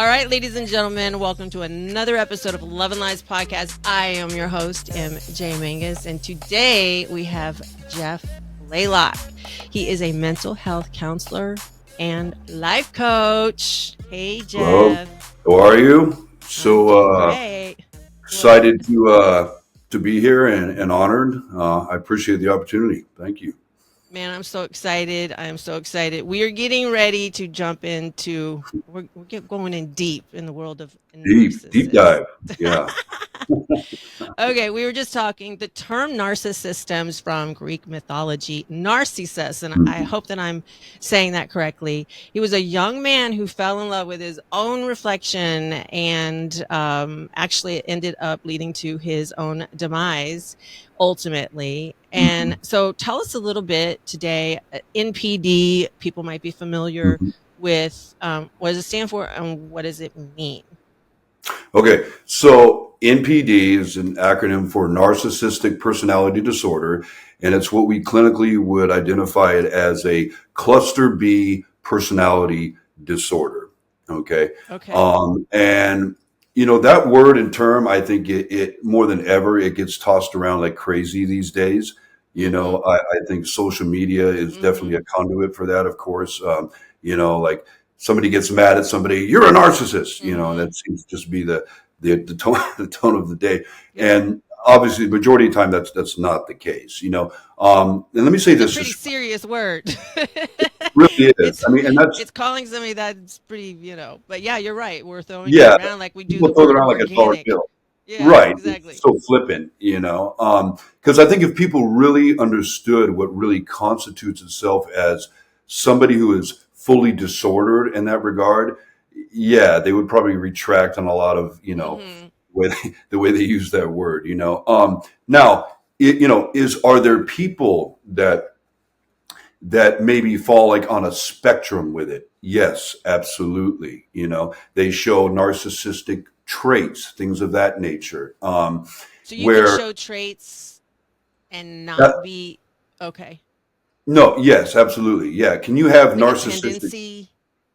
All right, ladies and gentlemen, welcome to another episode of Love and Lies Podcast. I am your host, MJ Mangus, and today we have Jeff Laylock. He is a mental health counselor and life coach. Hey, Hello, Jeff. how are you? I'm doing So great. Well, excited to be here and honored. I appreciate the opportunity. Thank you. man, I'm so excited. I am so excited. We are getting ready to jump into, going in deep in the world of Deep narcissists. dive. Yeah. Okay, we were just talking. The term narcissist stems from Greek mythology, Narcissus, and I Mhm. hope that I'm saying that correctly. He was a young man who fell in love with his own reflection and actually it ended up leading to his own demise ultimately. And Mhm. so tell us a little bit today. NPD, people might be familiar Mhm. with what does it stand for and what does it mean? Okay, so NPD is an acronym for Narcissistic Personality Disorder, and it's what we clinically would identify it as a cluster B personality disorder. Okay, Okay. and that word and term, I think it more than ever it gets tossed around like crazy these days. Mm-hmm. I think social media is definitely Mm-hmm. a conduit for that. Of course, like somebody gets mad at somebody, you're a narcissist. Mm-hmm. That seems to just be the tone the tone of the day. Yep. And obviously, the majority of the time, that's not the case. And let me say It's a this: pretty this serious word. really is. it's I mean, and that's it's calling somebody that's pretty, but yeah, you're right. We're throwing it yeah. around like we do People the throw it word around like a dollar organic. bill. Yeah, Right. It's exactly. so flippant, because I think if people really understood what really constitutes itself as somebody who is fully disordered in that regard, yeah, they would probably retract on a lot of, Mm-hmm. the way they use that word. Now, are there people that maybe fall like on a spectrum with it? Yes, absolutely. They show narcissistic traits, things of that nature. So you can Where show traits and that, not be okay. no, yes, absolutely. Yeah. Can you have Like a narcissistic tendency.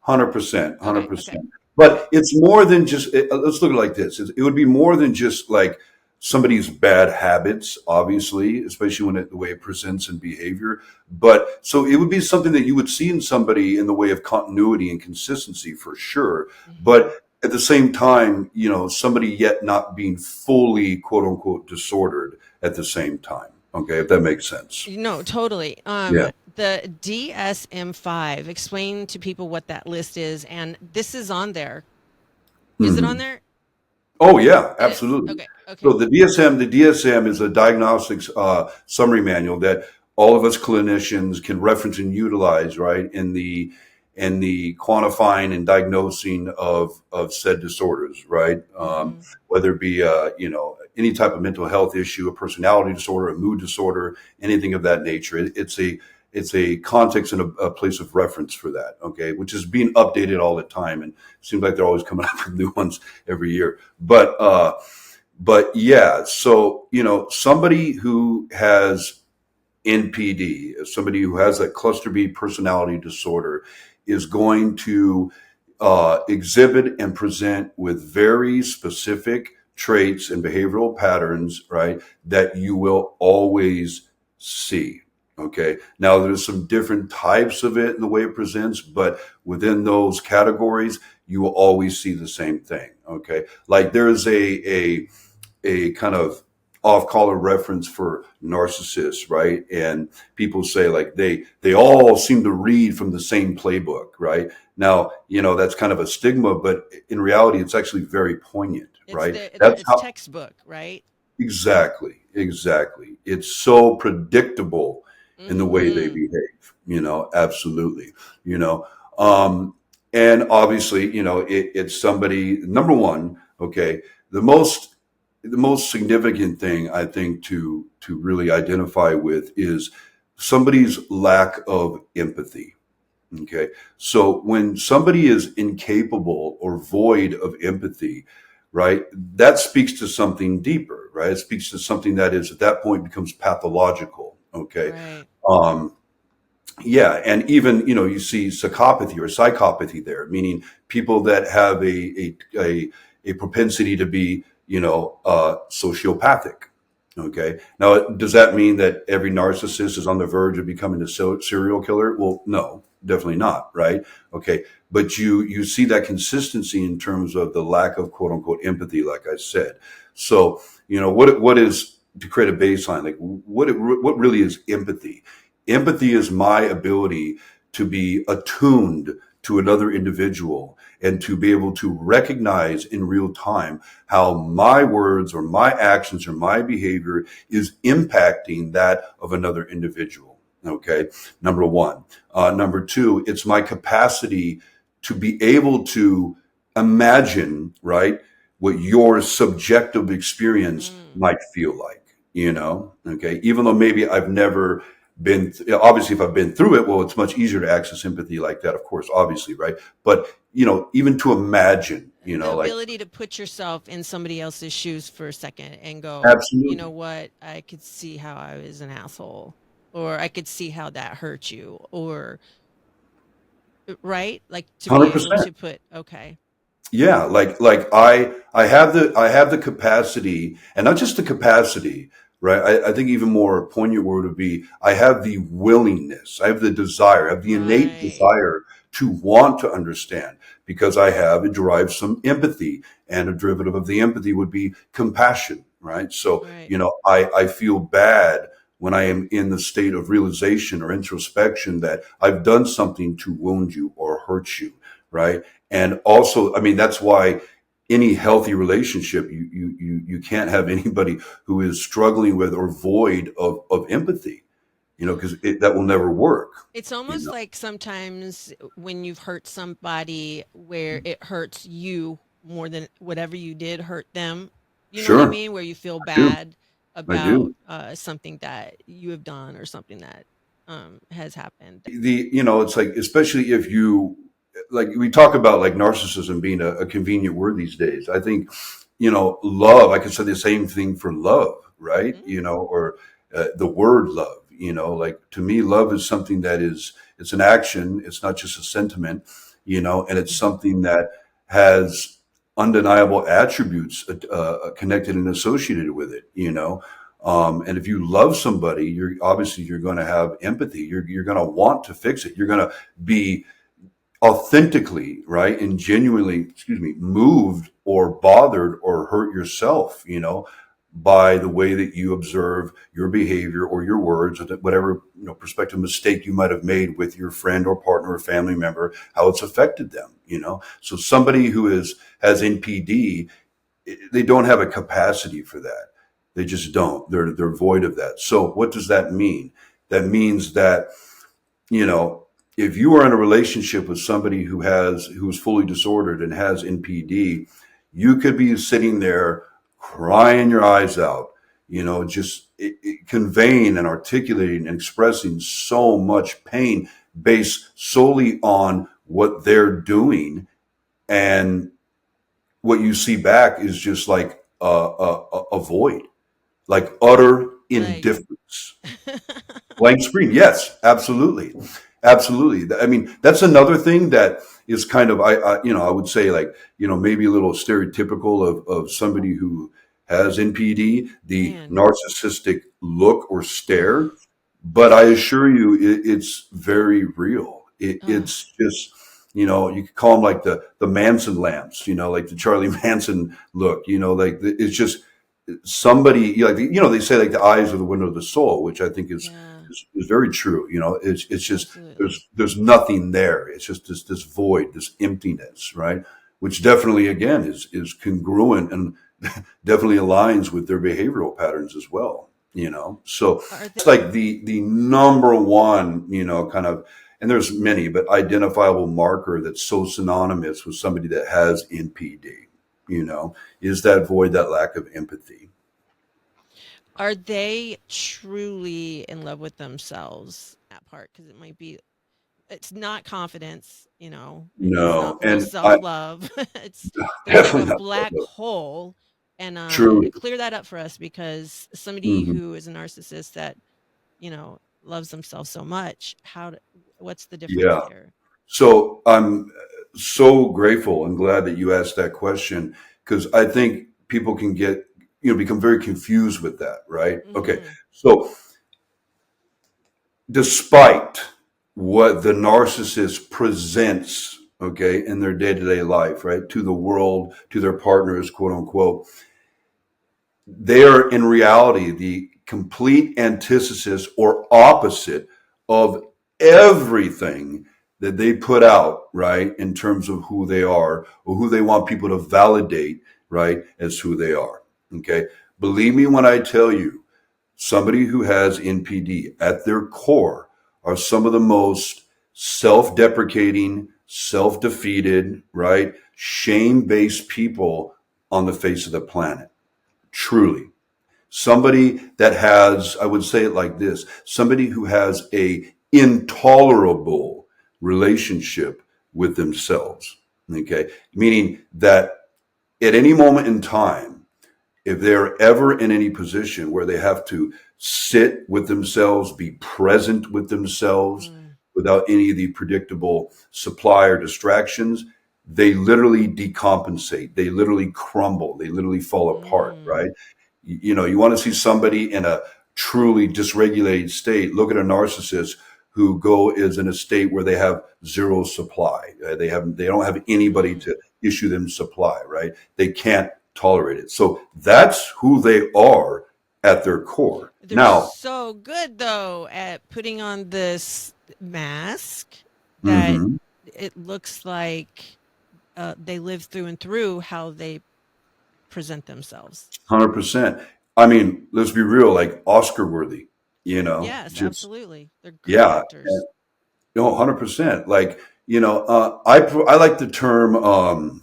100%, Okay, okay. 100%. But it's more than just, let's look at it like this. It would be more than just like somebody's bad habits, obviously, especially the way it presents in behavior. But so it would be something that you would see in somebody in the way of continuity and consistency for sure. Mm-hmm. But at the same time, somebody yet not being fully quote unquote disordered at the same time. Okay, if that makes sense. No, totally. Yeah. The DSM-5, explain to people what that list is, and this is on there. Is it on Mhm. there? Oh yeah, It is. absolutely. Okay, So okay. the DSM is a diagnostics summary manual that all of us clinicians can reference and utilize, right, in the quantifying and diagnosing of said disorders, right? Mm-hmm. Whether it be any type of mental health issue, a personality disorder, a mood disorder, anything of that nature. It's a context and a place of reference for that, okay, which is being updated all the time, and it seems like they're always coming up with new ones every year. But yeah, so somebody who has NPD, somebody who has that cluster B personality disorder, is going to exhibit and present with very specific traits and behavioral patterns, right? That you will always see. Okay. Now there's some different types of it in the way it presents, but within those categories, you will always see the same thing. Okay. Like there's a kind of off-color reference for narcissists, right? And people say like they all seem to read from the same playbook, right? Now, that's kind of a stigma, but in reality, it's actually very poignant, right? That's It's how textbook, right? exactly. It's so predictable in the way they Mm-hmm. behave, absolutely, you know. Um, and obviously, it's somebody, number one, okay, the most the most significant thing I think to really identify with is somebody's lack of empathy. Okay. So when somebody is incapable or void of empathy, right, that speaks to something deeper, right? It speaks to something that is at that point becomes pathological. Okay. Right. Um, Yeah, and even you see psychopathy or psychopathy there, meaning people that have a propensity to be sociopathic. Okay, now does that mean that every narcissist is on the verge of becoming a serial killer? Well, no, definitely not, right? Okay, but you see that consistency in terms of the lack of quote unquote empathy, like I said. So what is, to create a baseline, like what really is empathy? Empathy is my ability to be attuned to another individual and to be able to recognize in real time how my words or my actions or my behavior is impacting that of another individual. Okay. Number one. Number two, it's my capacity to be able to imagine, right, what your subjective experience Mm. might feel like, okay. Even though maybe I've never been obviously, if I've been through it, well, it's much easier to access empathy like that, of course, obviously, right? But even to imagine, The like, ability to put yourself in somebody else's shoes for a second and go, you know absolutely, what, I could see how I was an asshole, or I could see how that hurt you, or right? Like to be able 100%. to put, okay. Yeah, like I have the capacity, and not just the capacity, right? I think even more poignant word would be I have the willingness, I have the desire, I have the innate Right. desire to want to understand, because it derives some empathy, and a derivative of the empathy would be compassion, right? So Right. I feel bad when I am in the state of realization or introspection that I've done something to wound you or hurt you, right? And also, I mean, that's why any healthy relationship, you can't have anybody who is struggling with or void of empathy, because that will never work. It's You almost know, like sometimes when you've hurt somebody where it hurts you more than whatever you did hurt them. You know what I sure, mean? Where you feel I do, bad I about do. something that you have done or something that has happened. It's like, especially if you, like, we talk about like narcissism being a convenient word these days. I think, love, I could say the same thing for love, right? Mm, Or the word love, like, to me, love is something that it's an action. It's not just a sentiment, and it's mhm. something that has undeniable attributes connected and associated with it, and if you love somebody, you're going to have empathy. You're going to want to fix it. You're going to be authentically, right, and genuinely, excuse me, moved or bothered or hurt yourself, by the way that you observe your behavior or your words, or that whatever prospective mistake you might have made with your friend or partner or family member, how it's affected them. So somebody who has NPD, they don't have a capacity for that. They just don't. They're void of that. So what does that mean? That means that, you know, if you are in a relationship with somebody who's fully disordered and has NPD, you could be sitting there crying your eyes out, just conveying and articulating and expressing so much pain based solely on what they're doing, and what you see back is just like a void, like utter Like, indifference. Blank screen. Yes, absolutely. Absolutely. I mean, that's another thing that is kind of, I would say, like, maybe a little stereotypical of somebody who has NPD, the man. narcissistic look or stare. But I assure you, it's very real. Ugh, It's just, you could call them like the Manson lamps, like the Charlie Manson look, like it's just somebody, like, they say like the eyes are the window of the soul, which I think is yeah, is very true. It's just absolutely. there's nothing there. It's just this void, this emptiness, right? Which definitely, again, is congruent and definitely aligns with their behavioral patterns as well. So Are they it's like the number one, kind of, and there's many, but identifiable marker that's so synonymous with somebody that has NPD, is that void, that lack of empathy. are they truly in love with themselves at part? Because it might be, it's not confidence, it's not No, real and I self-love. It's there's like a definitely not. black hole. And True. clear that up for us, because somebody Mhm. who is a narcissist that, loves themselves so much. What's the difference Yeah. there? So I'm so grateful and glad that you asked that question, because I think people can become very confused with that, right? Okay. Mm-hmm. So despite what the narcissist presents, okay, in their day to day life, right, to the world, to their partners, quote unquote, they are in reality the complete antithesis or opposite of everything that they put out, right, in terms of who they are or who they want people to validate, right, as who they are. Okay. Believe me when I tell you, somebody who has NPD at their core are some of the most self deprecating, self defeated, right, shame based people on the face of the planet. Truly. Somebody that has, I would say it like this, somebody who has a intolerable relationship with themselves. Okay. Meaning that at any moment in time, if they're ever in any position where they have to sit with themselves, be present with themselves Mm. without any of the predictable supply or distractions, they literally decompensate. They literally crumble. They literally fall apart, Mm. right? You want to see somebody in a truly dysregulated state. Look at a narcissist who is in a state where they have zero supply. They don't have anybody Mm. to issue them supply, right? They can't tolerate it. So that's who they are at their core. They're Now, so good though at putting on this mask that mhm, it looks like they live through and through how they present themselves. 100%. I mean, let's be real, like Oscar worthy, Yes, just, absolutely. They're great yeah, actors. no, 100%. Like, I like the term,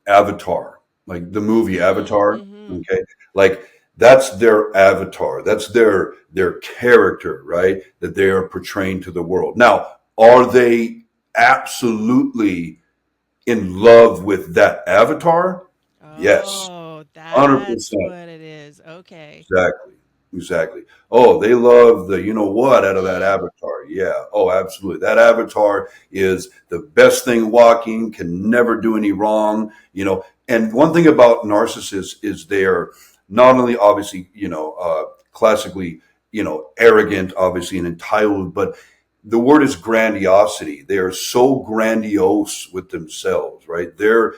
avatar, like the movie Mm, Avatar. mm-hmm. Okay, like that's their avatar. That's their character, right? That they are portraying to the world. Now, are they absolutely in love with that avatar? Yes, Oh, 100%. that's what it is. Okay. Exactly. Exactly. Oh, they love the you know what out of that Mm. avatar. Yeah. Oh, absolutely. That avatar is the best thing walking, can never do any wrong. And one thing about narcissists is they're not only obviously, classically, arrogant, obviously, and entitled, but the word is grandiosity. They are so grandiose with themselves, right? Their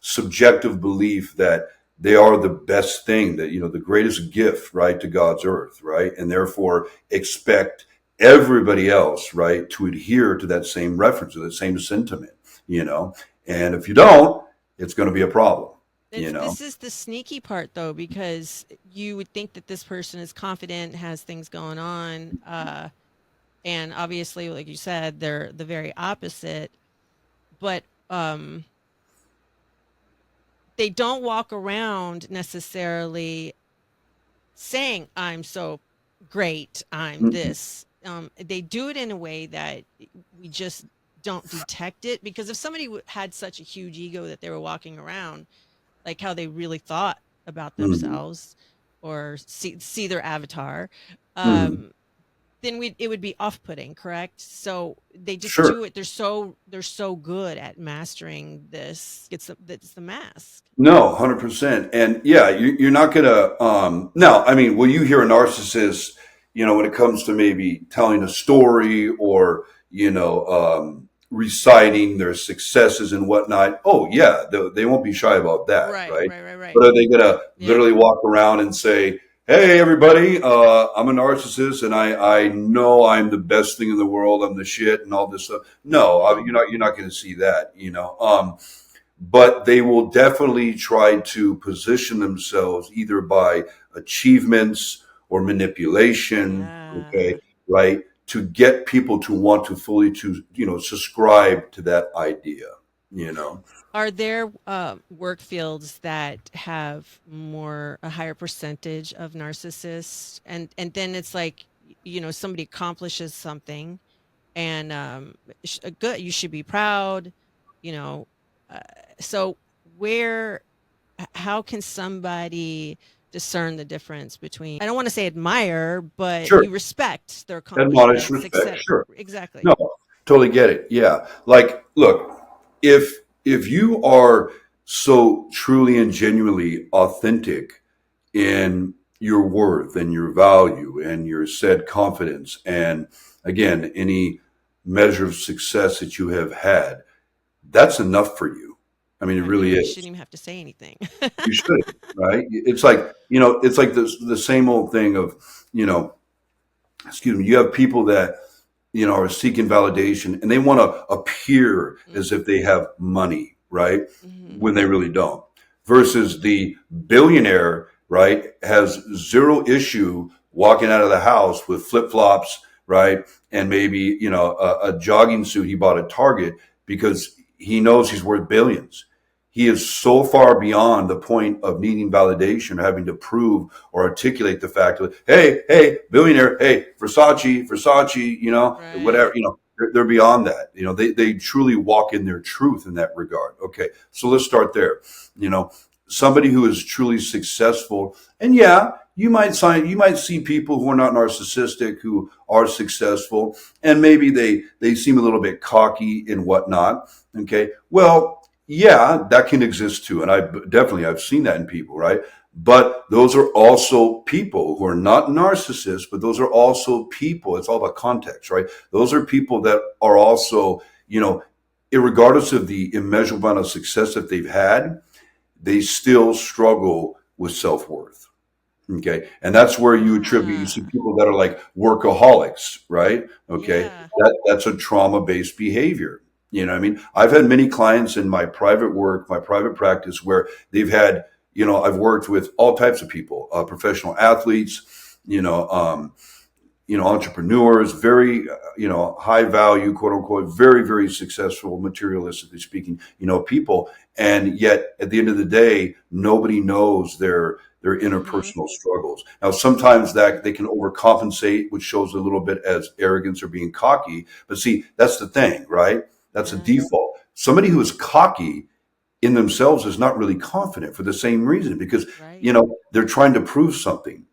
subjective belief that they are the best thing, that the greatest gift, right, to God's earth, right, and therefore expect everybody else, right, to adhere to that same reference, to that same sentiment, you know and if you don't, it's going to be a problem. you It's know this is the sneaky part though, because you would think that this person is confident, has things going on, and obviously, like you said, they're the very opposite. But they don't walk around necessarily saying, "I'm so great, I'm Mm-mm. this." They do it in a way that we just don't detect it, because if somebody had such a huge ego that they were walking around like how they really thought about Mhm. themselves, or see their avatar, Mhm. um, then it would be off-putting, correct? So they just Sure. do it. They're so good at mastering this. It's the mask. No, 100%. And yeah, you're not going to, now, I mean, will you hear a narcissist, when it comes to maybe telling a story or, reciting their successes and whatnot? Oh, yeah, they won't be shy about that, Right, right? right, right, right. But are they going to Yeah. literally walk around and say, hey, everybody, I'm a narcissist and I know I'm the best thing in the world. I'm the shit and all this stuff. No, I Mm-hmm. mean, you're not going to see that. But they will definitely try to position themselves either by achievements or manipulation, okay, Yeah. right, to get people to want to fully to subscribe to that idea, you know. Are there work fields that have a higher percentage of narcissists, and then it's like, somebody accomplishes something, and good, you should be proud, you know uh, so where how can somebody discern the difference between, I don't want to say admire, but Sure. you respect their Admonish, accomplishments, respect. etc. Sure. Exactly. No, totally get it. Yeah. Like, look, if you are so truly and genuinely authentic in your worth and your value and your said confidence, and again, any measure of success that you have had, that's enough for you. I mean, it Right. You really really is. shouldn't even have to say anything. You should, right? It's like, it's like the same old thing of, you know, excuse me, you have people that, are seeking validation and they want to appear as if they have money, right? Mm-hmm. When they really don't. Versus the billionaire, right, has zero issue walking out of the house with flip flops, right? And maybe, a jogging suit he bought at Target because he knows he's worth billions. He is so far beyond the point of needing validation or having to prove or articulate the fact of, hey, billionaire, hey, Versace, whatever, Right. they're beyond that. They truly walk in their truth in that regard. Okay. So let's start there. You know, somebody who is truly successful, and yeah, you might see people who are not narcissistic who are successful, and maybe they seem a little bit cocky and whatnot. Okay. Well, yeah, that can exist too. And I've seen that in people, right? But those are also people who are not narcissists, but those are also people. It's all about context, right? Those are people that are also, regardless of the immeasurable amount of success that they've had, they still struggle with self-worth. Okay. And that's where you see Ah, people that are like workaholics, right? Okay. yeah. That's a trauma-based behavior. You know what I mean? I've had many clients in my private work, my private practice, where they've had, I've worked with all types of people, professional athletes, entrepreneurs, very, high value, quote unquote, very, very successful, materialistically speaking, people. And yet at the end of the day, nobody knows their Mm-hmm. interpersonal struggles. Now, sometimes that they can overcompensate, which shows a little bit as arrogance or being cocky. But see, that's the thing, right? That's a Yeah. default. Somebody who is cocky in themselves is not really confident for the same reason because, Right. they're trying to prove something.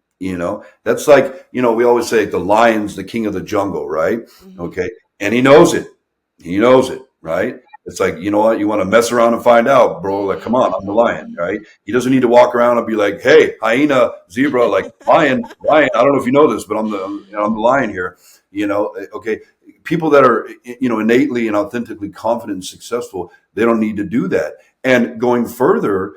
That's like, we always say the lion's the king of the jungle, right? Mm-hmm. Okay. And he knows it. He knows it, Yep. right? It's like, you know what? You want to mess around and find out, bro. Like, come on, I'm the lion, right? Mm-hmm. He doesn't need to walk around and be like, hey, hyena, zebra, like lion, lion. I don't know if you know this, but I'm the lion here. Okay. People that are, innately and authentically confident and successful, they don't need to do that. And going further,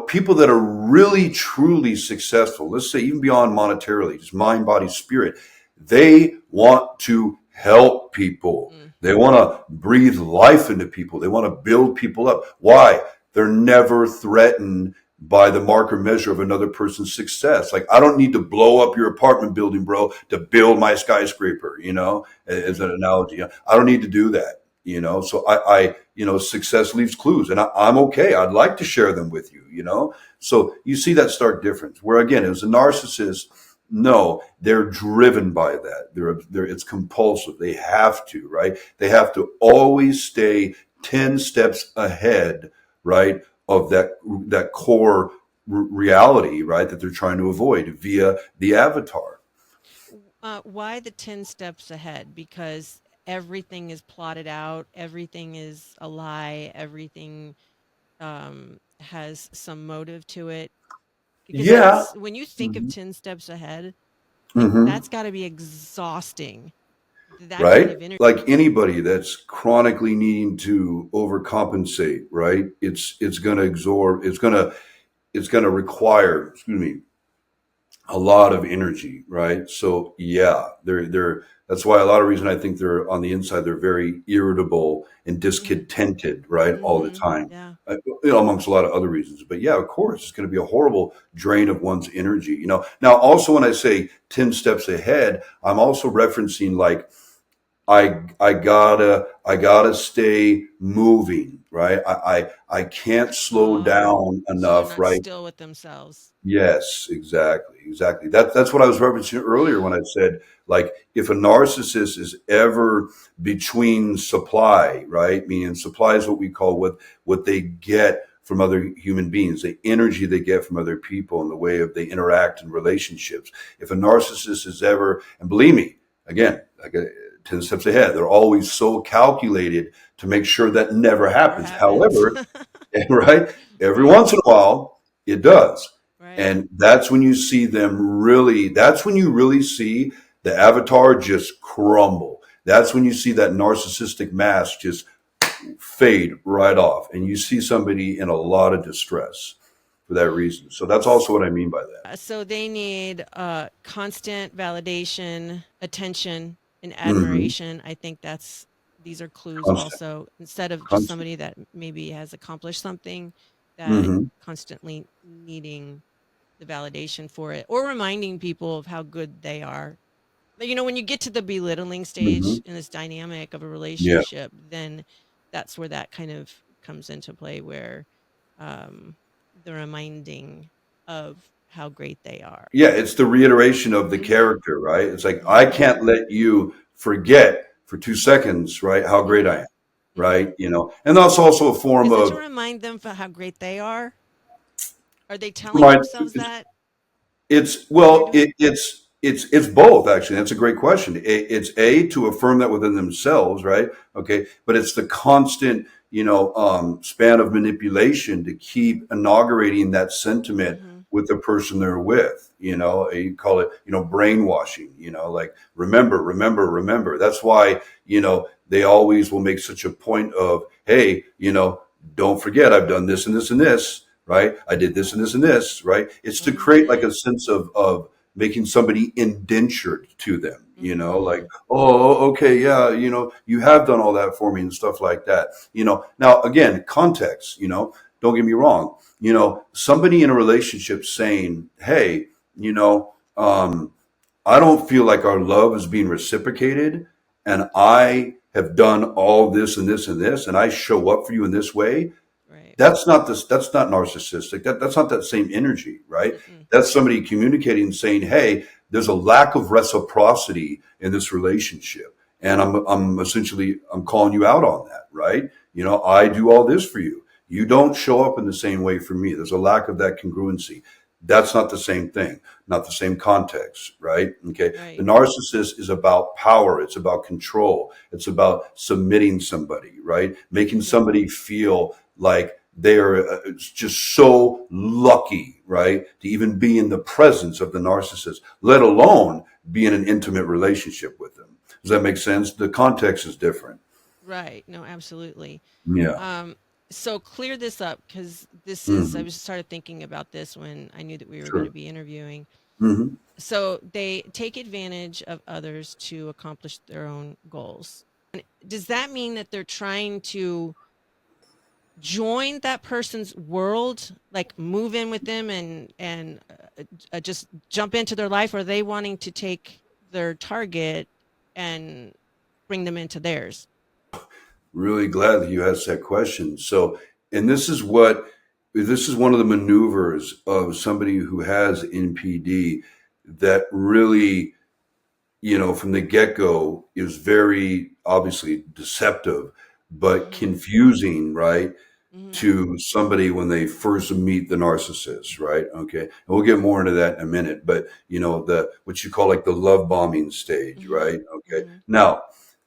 people that are really truly successful, let's say even beyond monetarily, just mind, body, spirit, they want to help people. Mm. They want to breathe life into people. They want to build people up. Why? They're never threatened by the marker measure of another person's success. Like, I don't need to blow up your apartment building, bro, to build my skyscraper, as an Right. analogy. I don't need to do that. So success leaves clues, and I'm okay. I'd like to share them with you. So you see that stark difference. Where again, as a narcissist, no, they're driven by that. It's compulsive. They have to, right? They have to always stay 10 steps ahead, right, of that core reality, right, that they're trying to avoid via the avatar. Why the 10 steps ahead? Because everything is plotted out, everything is a lie, everything has some motive to it. Because Yeah. that's when you think of Hmm. 10 steps ahead, like Hmm. that's got to be exhausting. That kind Right? of energy. Like anybody that's chronically needing to overcompensate, right? It's going to absorb. It's going to require, excuse me, a lot of energy, right? So yeah, they're that's why a lot of reason I think they're on the inside they're very irritable and Mm-hmm. discontented, right, all the Mm-hmm. time. Yeah. Amongst a lot of other reasons, but yeah, of course, it's going to be a horrible drain of one's energy. Now, also when I say 10 steps ahead, I'm also referencing like I gotta stay moving, right? I can't slow Oh, down so they're enough, not right? still with themselves. Yes, exactly. That's what I was referencing earlier when I said, like, if a narcissist is ever between supply, right? Meaning supply is what we call what they get from other human beings, the energy they get from other people, and the way of they interact in relationships. If a narcissist is ever, and believe me, again, like 10 steps ahead, they're always so calculated to make sure that never Never happens. happens. However, right, every Right. once in a while, it does. Right. And that's when you see them really, that's when you really see the avatar just crumble. That's when you see that narcissistic mask just fade right off. And you see somebody in a lot of distress for that reason. So that's also what I mean by that. So they need constant validation, attention, and Hmm. admiration. I think these are clues Constant, also. Instead of just constant. somebody that maybe has accomplished something, that Hmm. constantly needing the validation for it, or reminding people of how good they are. But, when you get to the belittling Hmm. stage in this dynamic of a Yeah. relationship, then that's where that kind of comes into play, where um, the reminding of how great they are. Yeah. It's the reiteration of the Mhm. character, right? It's like, I Mhm. can't let you forget for 2 seconds, right? How great I Mhm. am, right? Mhm. And that's also a form Is it to of, remind them for how great they are? Are they telling right? themselves that It's when they're well, doing? it's both actually. That's a great question. It's a to affirm that within themselves, right? Okay, but it's the constant, span of manipulation to keep inaugurating that sentiment Mhm. with the person they're with. You call it, brainwashing. Like remember, remember, remember. That's why they always will make such a point of, hey, don't forget I've done this and this and this, right? I did this and this and this, right? It's to create like a Mhm. sense of making somebody indentured to them, like, Mhm. oh, okay, yeah, you have done all that for me and stuff like that. Now again, context, don't get me wrong, somebody in a relationship saying, hey, I don't feel like our love is being reciprocated, and I have done all this and this and this, and I show up for you in this way. Right. That's not narcissistic. That's not that same energy, right? Mm-mm. That's somebody communicating, saying, hey, there's a lack of reciprocity in this relationship, and I'm essentially, I'm calling you out on that, right? I do all this for you, you don't show up in the same way for me. There's a lack of that congruency. That's not the same thing, not the same context, right? Okay. The Right. narcissist is about power. It's about control. It's about submitting somebody, right? Making Mhm. somebody feel like they are just so lucky, right, to even be in the presence of the narcissist, let alone be in an intimate relationship with them. Does that make sense? The context is different. Right. No, absolutely. Yeah. Um, so clear this up, because I Hmm. was started thinking about this when I knew that we were going to Sure. be interviewing. Hmm. So they take advantage of others to accomplish their own goals. And does that mean that they're trying to join that person's world, like move in with them and just jump into their life, or are they wanting to take their target and bring them into theirs? Really glad that you asked that question. So, and this is one of the maneuvers of somebody who has NPD that really, from the get go is very obviously deceptive, but Mhm. confusing, right? Mhm. To somebody when they first meet the narcissist, right? Okay. And we'll get more into that in a minute, but the, what you call like the love bombing stage, Mhm. right? Okay. Mhm. Now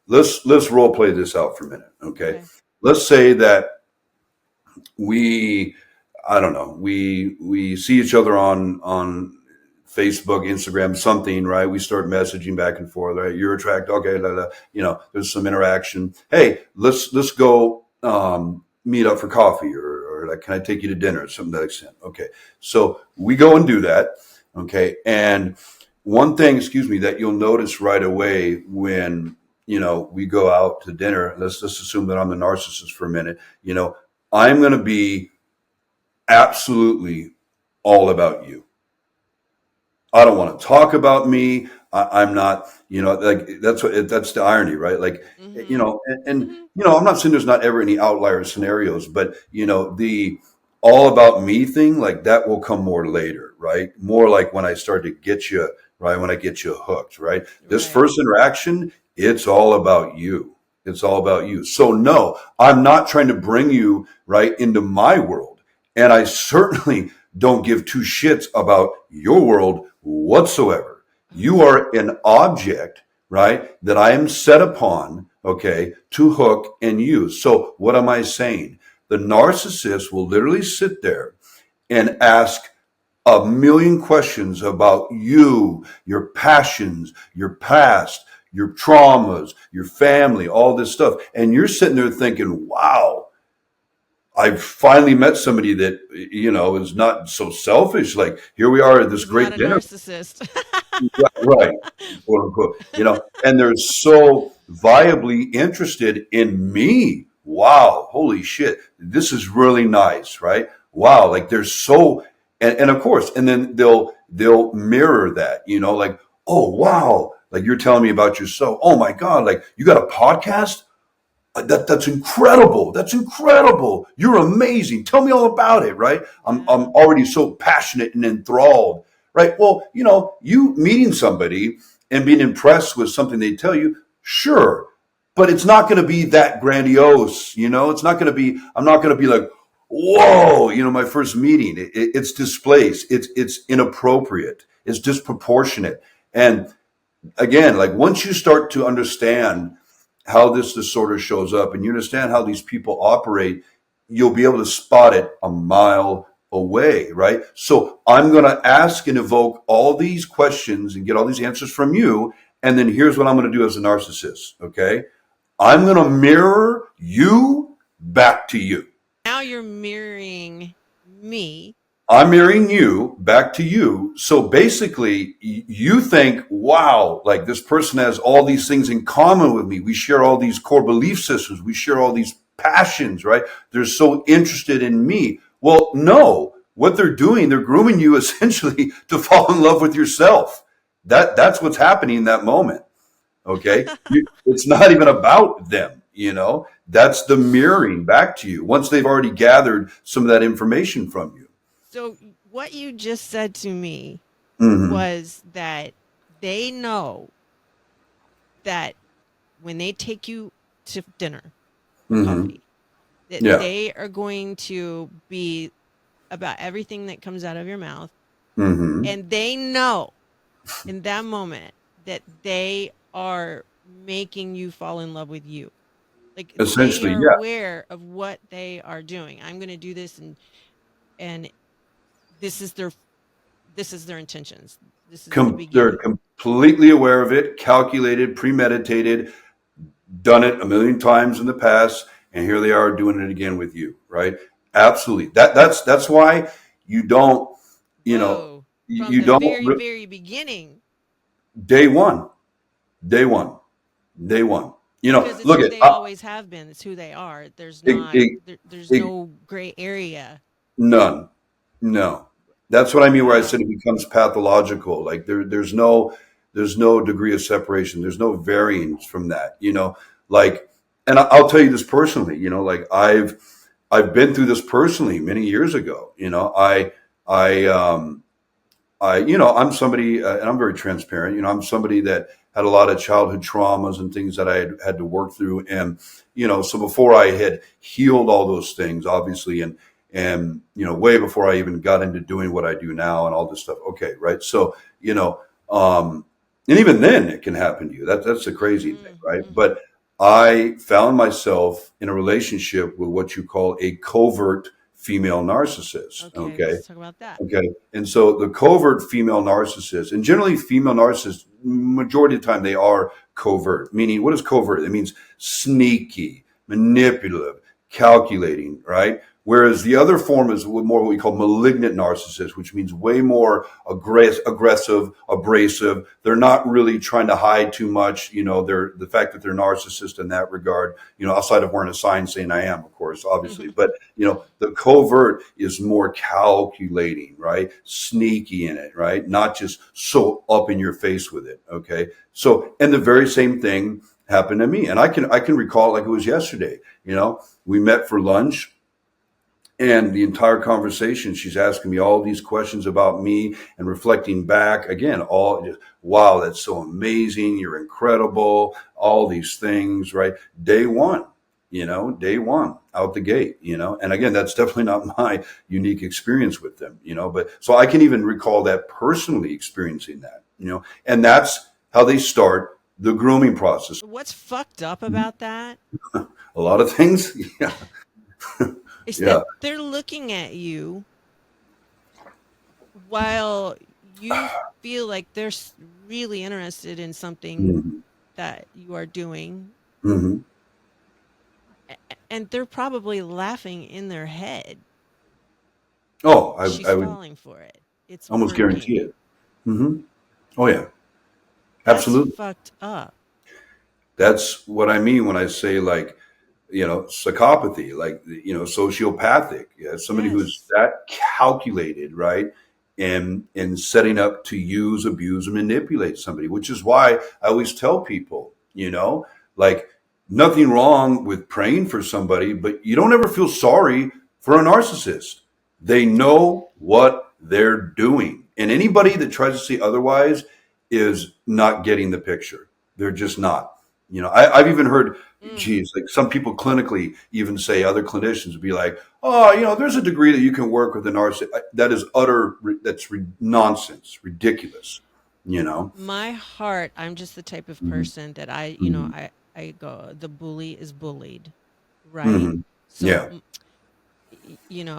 let's role play this out for a minute. Okay. Okay. Let's say that we, I don't know, we see each other on Facebook, Instagram, something, right? We start messaging back and forth, right? You're attracted, okay, la, la, there's some interaction. Hey, let's go meet up for coffee, or like, can I take you to dinner, something to that extent. Okay, so we go and do that. Okay, and one thing, excuse me, that you'll notice right away when we go out to dinner. Let's assume that I'm the narcissist for a minute. I'm going to be absolutely all about you. I don't want to talk about me. I'm not, like that's the irony, right? Like, Mhm. and Mhm. I'm not saying there's not ever any outlier scenarios, but the all about me thing, like that will come more later, right? More like when I start to get you, right? When I get you hooked, right? This Right. first interaction, it's all about you. It's all about you. So no, I'm not trying to bring you right into my world. And I certainly don't give two shits about your world whatsoever. You are an object, right, that I am set upon, okay, to hook and use. So what am I saying? The narcissist will literally sit there and ask a million questions about you, your passions, your past, your traumas, your family, all this stuff. And you're sitting there thinking, wow, I've finally met somebody that, is not so selfish. Like, here we are at this He's not great a dinner. narcissist. Right, quote unquote, and they're so viably interested in me. Wow, holy shit, this is really nice, right? Wow, like they're so, and of course, and then they'll mirror that, like, oh wow, like you're telling me about yourself. Oh my God, like you got a podcast? That's incredible. That's incredible. You're amazing. Tell me all about it, right? I'm already so passionate and enthralled, right? Well, you meeting somebody and being impressed with something they tell you, sure, but it's not going to be that grandiose, it's not going to be, I'm not going to be like, whoa, my first meeting, it's displaced. It's inappropriate. It's disproportionate. And again, like once you start to understand how this disorder shows up and you understand how these people operate, you'll be able to spot it a mile away, right? So I'm going to ask and evoke all these questions and get all these answers from you. And then here's what I'm going to do as a narcissist, okay? I'm going to mirror you back to you. Now you're mirroring me. I'm mirroring you back to you. So basically, you think, wow, like this person has all these things in common with me. We share all these core belief systems. We share all these passions, right? They're so interested in me. Well, no, what they're doing, they're grooming you essentially to fall in love with yourself. That's what's happening in that moment. Okay. It's not even about them, that's the mirroring back to you once they've already gathered some of that information from you. So what you just said to me Mm-hmm. was that they know that when they take you to dinner, Mm-hmm. coffee, that Yeah. they are going to be about everything that comes out of your mouth. Mm-hmm. And they know in that moment that they are making you fall in love with you. Like Essentially, they are yeah. aware of what they are doing. I'm going to do this, and this is their intentions. This is the They're beginning. completely aware of it, calculated, premeditated, done it a million times in the past, and here they are doing it again with you, right? Absolutely. That's why you don't, Whoa. From you the don't very beginning. day one, day one, day one. Because it's Look who at they always have been. It's who they are. There's not it, there's it, no gray area. none. No, that's what I mean. Where I Wow. said it becomes pathological. Like there's no degree of separation. There's no varying from that. Like, and I'll tell you this personally. Like I've been through this personally many years ago. I'm somebody, and I'm very transparent. I'm somebody that had a lot of childhood traumas and things that I had to work through, and so before I had healed all those things, obviously, and way before I even got into doing what I do now and all this stuff. Okay, right? So and even then it can happen to you. That's the crazy thing, right? Mm-hmm. But I found myself in a relationship with what you call a covert female narcissist. Okay, let's talk about that. Okay. And so the covert female narcissist, and generally female narcissists, majority of the time they are covert, meaning what is covert? It means sneaky, manipulative, calculating, right? Whereas the other form is more what we call malignant narcissist, which means way more aggressive, abrasive. They're not really trying to hide too much. They're the fact that they're narcissist in that regard, outside of wearing a sign saying I am, of course, obviously. But, the covert is more calculating, right? Sneaky in it, right? Not just so up in your face with it. Okay. So, and the very same thing happened to me. And I can recall like it was yesterday, we met for lunch. And the entire conversation, she's asking me all these questions about me and reflecting back again, all just, wow, that's so amazing. You're incredible. All these things, right? Day one. day one out the gate, and again, that's definitely not my unique experience with them, but so I can even recall that personally experiencing that, and that's how they start the grooming process. What's fucked up about that A lot of things. Yeah. is that Yeah. they're looking at you while you feel like they're really interested in something Hmm. that you are doing, Hmm. and they're probably laughing in their head. Oh, I She's would falling for it. It's almost guarantee working. it. Hmm. Oh yeah, That's absolutely. fucked up. That's what I mean when I say, like, psychopathy, like, sociopathic. Yeah, somebody who's Yes. that calculated, right? And setting up to use, abuse, and manipulate somebody, which is why I always tell people, like, nothing wrong with praying for somebody, but you don't ever feel sorry for a narcissist. They know what they're doing. And anybody that tries to say otherwise is not getting the picture. They're just not. I've even heard, Mm. geez, like some people clinically even say, other clinicians would be like, oh, there's a degree that you can work with a narcissist. That is nonsense, ridiculous, you know? My heart, I'm just the type of Hmm. person that Hmm. I go, the bully is bullied, right? Hmm. So, Yeah,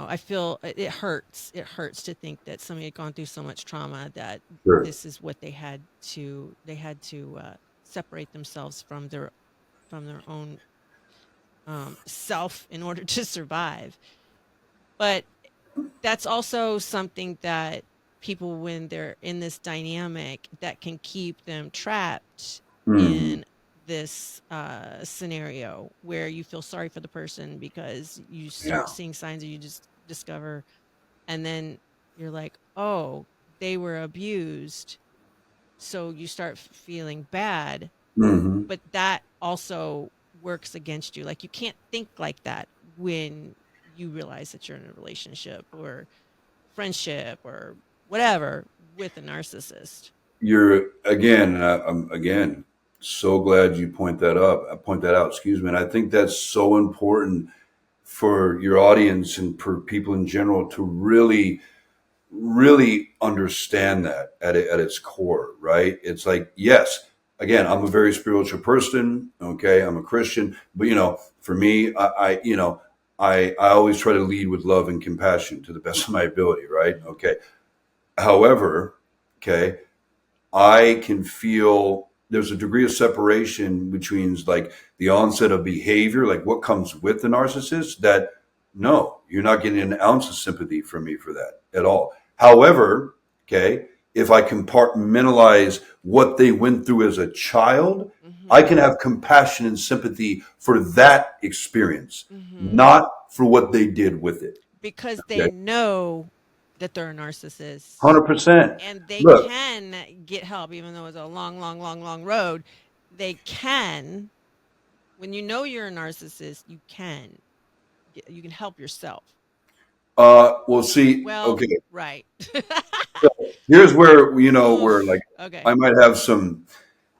I feel it hurts. It hurts to think that somebody had gone through so much trauma that sure. this is what they had to separate themselves from their own self in order to survive. But that's also something that people, when they're in this dynamic, that can keep them trapped Hmm. in this scenario where you feel sorry for the person because you Yeah. start seeing signs that you just discover, and then you're like, oh, they were abused, so you start feeling bad, Hmm. but that also works against you. Like, you can't think like that when you realize that you're in a relationship or friendship or whatever with a narcissist. You're again, I'm again so glad you point that out, excuse me. And I think that's so important for your audience and for people in general to really understand that at its core, right? It's like, yes, again, I'm a very spiritual person. Okay. I'm a Christian, but for me, I always try to lead with love and compassion to the best of my ability. Right. Mhm. Okay. However, okay, I can feel there's a degree of separation between, like, the onset of behavior, like what comes with the narcissist, that no, you're not getting an ounce of sympathy from me for that at all. However, okay, if I compartmentalize what they went through as a child, I Mhm. can have compassion and sympathy for that experience, Mhm. not for what they did with it. Because they Okay. know that they're a narcissist 100%. and they Look, can get help, even though it's a long, long, long, long road. They can. When you know you're a narcissist, you can help yourself. we'll see. Well, Okay. right. Here's where, where, Oof. like, Okay. I might have some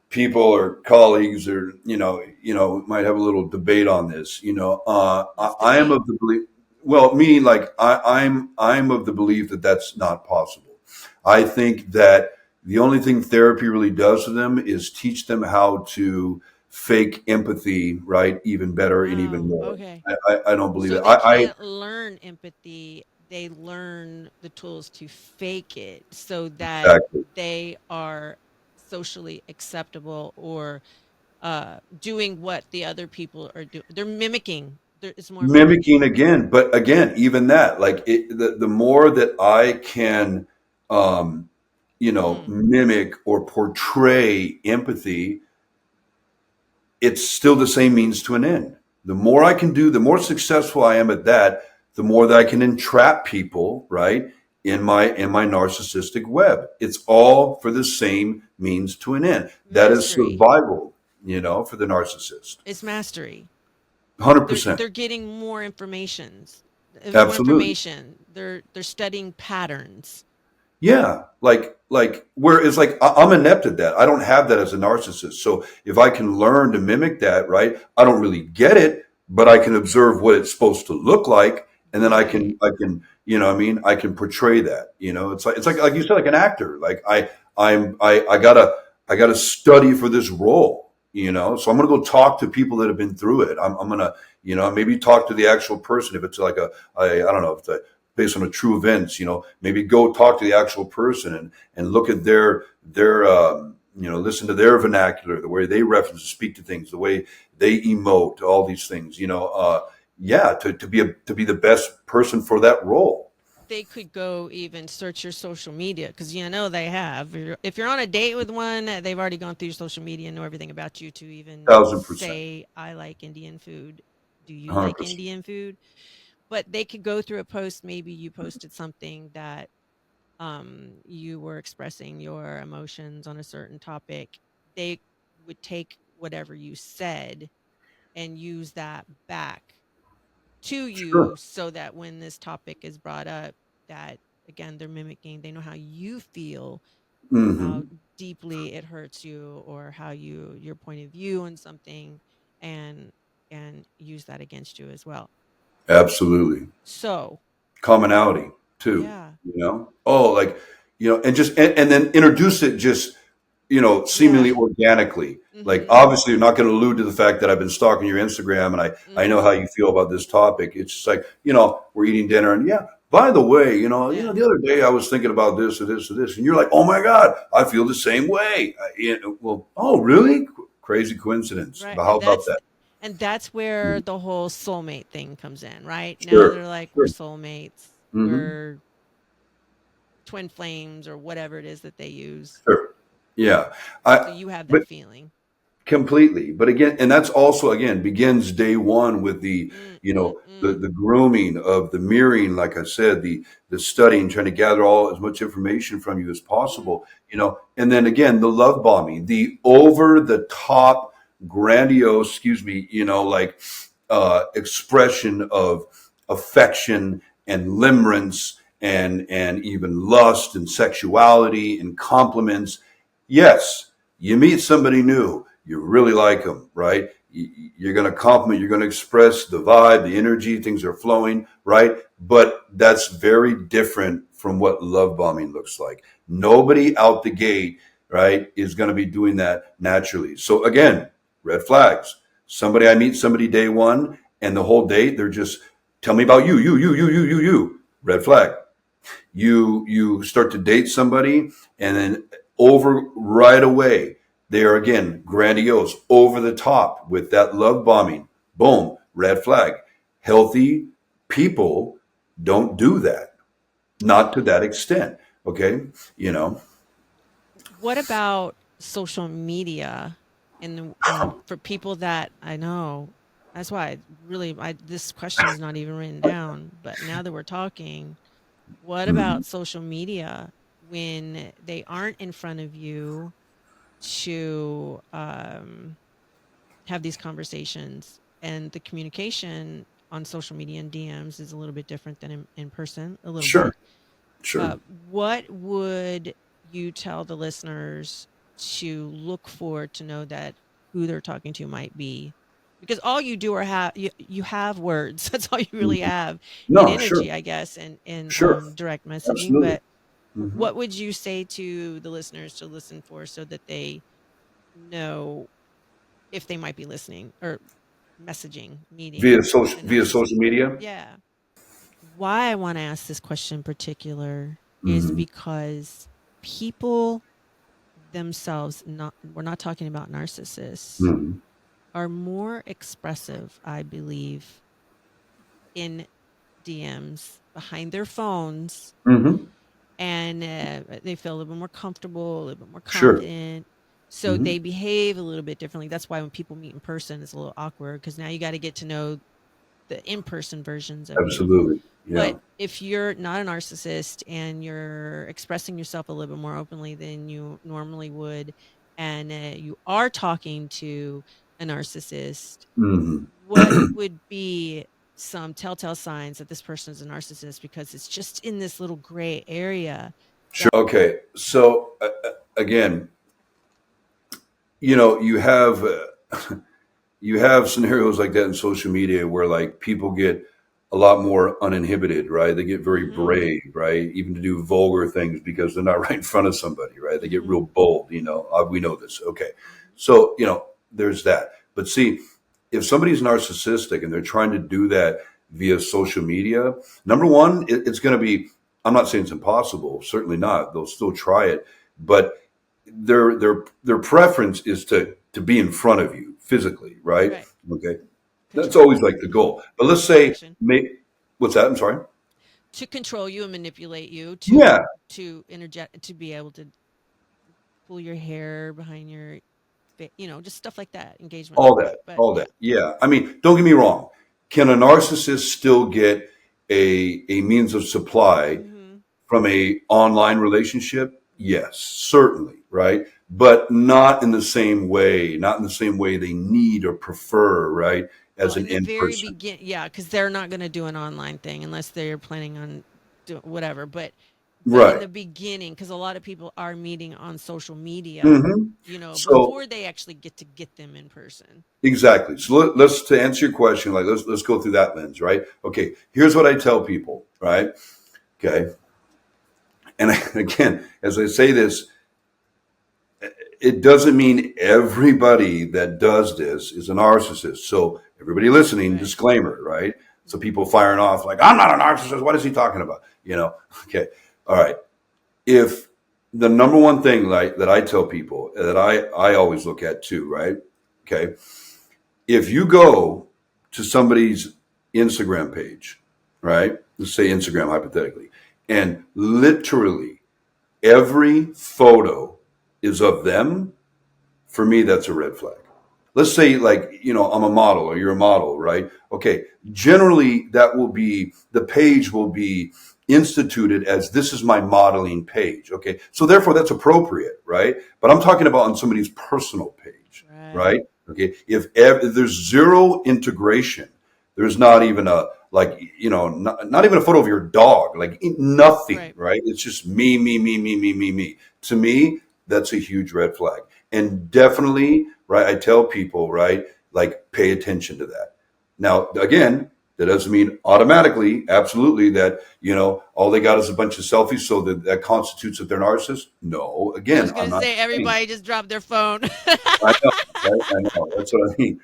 people or colleagues, or might have a little debate on this. Let's I am debate. of the belief. Well, me, like, I'm of the belief that that's not possible. I think that the only thing therapy really does to them is teach them how to fake empathy, right, even better and even Wow. more. Okay. I don't believe So it. they can't learn empathy. They learn the tools to fake it so that Exactly. they are socially acceptable, or doing what the other people are doing. They're mimicking. It's more Mimicking mimicking. again, but again, even that, like, the more that I can, um Mm, mimic or portray empathy, it's still the same means to an end. The more I can do, the more successful I am at that, the more that I can entrap people, right, in my narcissistic web. It's all for the same means to an end. That is mastery. survival, for the narcissist. It's mastery. They're 100%. they're getting more informations. More Absolutely. information. They're studying patterns. Yeah, like where it's like, I'm inept at that. I don't have that as a narcissist. So if I can learn to mimic that, right? I don't really get it, but I can observe what it's supposed to look like, and then Right. I can, you know, what I mean, I can portray that. You know, like you said, like an actor. Like I gotta study for this role. You know, so I'm gonna go talk to people that have been through it. I'm gonna, you know, maybe talk to the actual person if it's like I don't know if it's based on a true events. You know, maybe go talk to the actual person and look at their you know, listen to their vernacular, the way they reference, speak to things, the way they emote, all these things, you know, yeah, to be the best person for that role. They could go even search your social media because you know they have. If you're on a date with one, they've already gone through your social media and know everything about you to even 1,000%, say, I like Indian food. Do you like 100%. Indian food? But they could go through a post. Maybe you posted something that you were expressing your emotions on a certain topic. They would take whatever you said and use that back to Sure. you so that when this topic is brought up, that again they're mimicking, they know how you feel, how Hmm. deeply it hurts you, or how your point of view on something, and use that against you as well. Absolutely. So Commonality too, yeah. you know? Oh, like, you know, and just, and then introduce it just, you know, Yeah. seemingly organically. Like, Mhm. obviously, you're not going to allude to the fact that I've been stalking your Instagram and I know how Mhm. you feel about this topic. It's just like, you know, we're eating dinner and yeah, by the way, Yeah. the other day I was thinking about this or this or this, and you're like, oh my God, I feel the same way. Well, oh, really? Crazy coincidence. Right. But how about that? And that's where Mhm. the whole soulmate thing comes in, right? Now Sure. they're like, we're Sure. soulmates, Hmm. we're twin flames, or whatever it is that they use. Sure. Yeah. So I, you have but that feeling. completely. But again, and that's also again begins day one with the, Mm, you mm, know, mm. the grooming of the mirroring, like I said, the studying, trying to gather all as much information from you as Mm. possible, you know, and then again the love bombing, the over the top, grandiose, excuse me, you know, like expression of affection and limerence and even lust and sexuality and compliments. Yes, you meet somebody new, you really like them, right? You're going to compliment, you're going to express the vibe, the energy, things are flowing, right? But that's very different from what love bombing looks like. Nobody out the gate, right, is going to be doing that naturally. So again, red flags. I meet somebody day one, and the whole date they're just tell me about you. Red flag. You start to date somebody, and then over right away they are again grandiose, over the top with that love bombing. Boom, red flag. Healthy people don't do that, not to that extent. Okay, you know. What about social media? And for people that I know, that's why this question is not even written down. But now that we're talking, what Mhm. about social media when they aren't in front of you to have these conversations, and the communication on social media and DMs is a little bit different than in person, a little Sure, bit. sure. What would you tell the listeners to look for to know that who they're talking to might be? Because all you do are you have words. That's all you really Mhm. have, and No, sure, energy, I guess, and sure, direct messaging. absolutely. But Hmm. what would you say to the listeners to listen for so that they know if they might be listening or messaging, meeting a Via narcissist? social media. Yeah. Why I want to ask this question in particular is Hmm. because people themselves, not we're not talking about narcissists, Hmm. are more expressive, I believe, in DMs behind their phones, Hmm. and they feel a little bit more comfortable, a little bit more Sure. confident. So Hmm. they behave a little bit differently. That's why when people meet in person, it's a little awkward because now you got to get to know the in person versions of you. Absolutely. Yeah. But if you're not a narcissist and you're expressing yourself a little bit more openly than you normally would, and you are talking to a narcissist, Hmm. what would be some telltale signs that this person is a narcissist? Because it's just in this little gray area Sure. that. Okay. So again, you know, you have you have scenarios like that in social media where like people get a lot more uninhibited, right? They get very Mm-hmm. brave, right? Even to do vulgar things because they're not right in front of somebody, right? They get Mm-hmm. real bold, we know this. Okay. So, there's that. But see, if somebody's narcissistic and they're trying to do that via social media, number one, it's going to be, I'm not saying it's impossible, certainly not. They'll still try it, but their preference is to be in front of you physically, right? Right. Okay. That's Control always you, like the goal. But let's say, manipulation. what's that? I'm sorry. To control you and manipulate you Yeah, to interject to be able to pull your hair behind your just stuff like that, engagement like all that. that, But all yeah. that. Yeah. I mean, don't get me wrong. Can a narcissist still get a means of supply Mm-hmm. from a online relationship? Yes, certainly, right? But not in the same way, not in the same way they need or prefer, right? Well, As an in the in very person. begin, yeah, because they're not going to do an online thing unless they're planning on doing whatever. But in Right. the beginning, because a lot of people are meeting on social media, hmm So before they actually get them in person. exactly. So let's to answer your question, like let's go through that lens, right? Okay. Here's what I tell people, right? Okay. And again, as I say this, it doesn't mean everybody that does this is a narcissist. So everybody listening, Right. disclaimer, right? So people Mm-hmm. firing off like, I'm not a narcissist. What is he talking about? Okay. All right. If the number one thing like that I tell people that I always look at too, right? Okay. If you go to somebody's Instagram page, right? Let's say Instagram hypothetically, and literally every photo is of them, for me, that's a red flag. Let's say, like, I'm a model or you're a model, right? Okay. Generally, the page will be instituted as this is my modeling page. Okay. So, therefore, that's appropriate, right? But I'm talking about on somebody's personal page, Right. right? Okay. If there's zero integration, there's not even not even a photo of your dog, like nothing, Right. right? It's just me, me, me, me, me, me, me. To me, that's a huge red flag. And definitely, right, I tell people, right, like pay attention to that. Now, again, that doesn't mean automatically, absolutely, that, all they got is a bunch of selfies, so that constitutes that they're narcissists. No, I again, was I'm gonna not say saying everybody just dropped their phone. I know, right? I know. That's what I mean.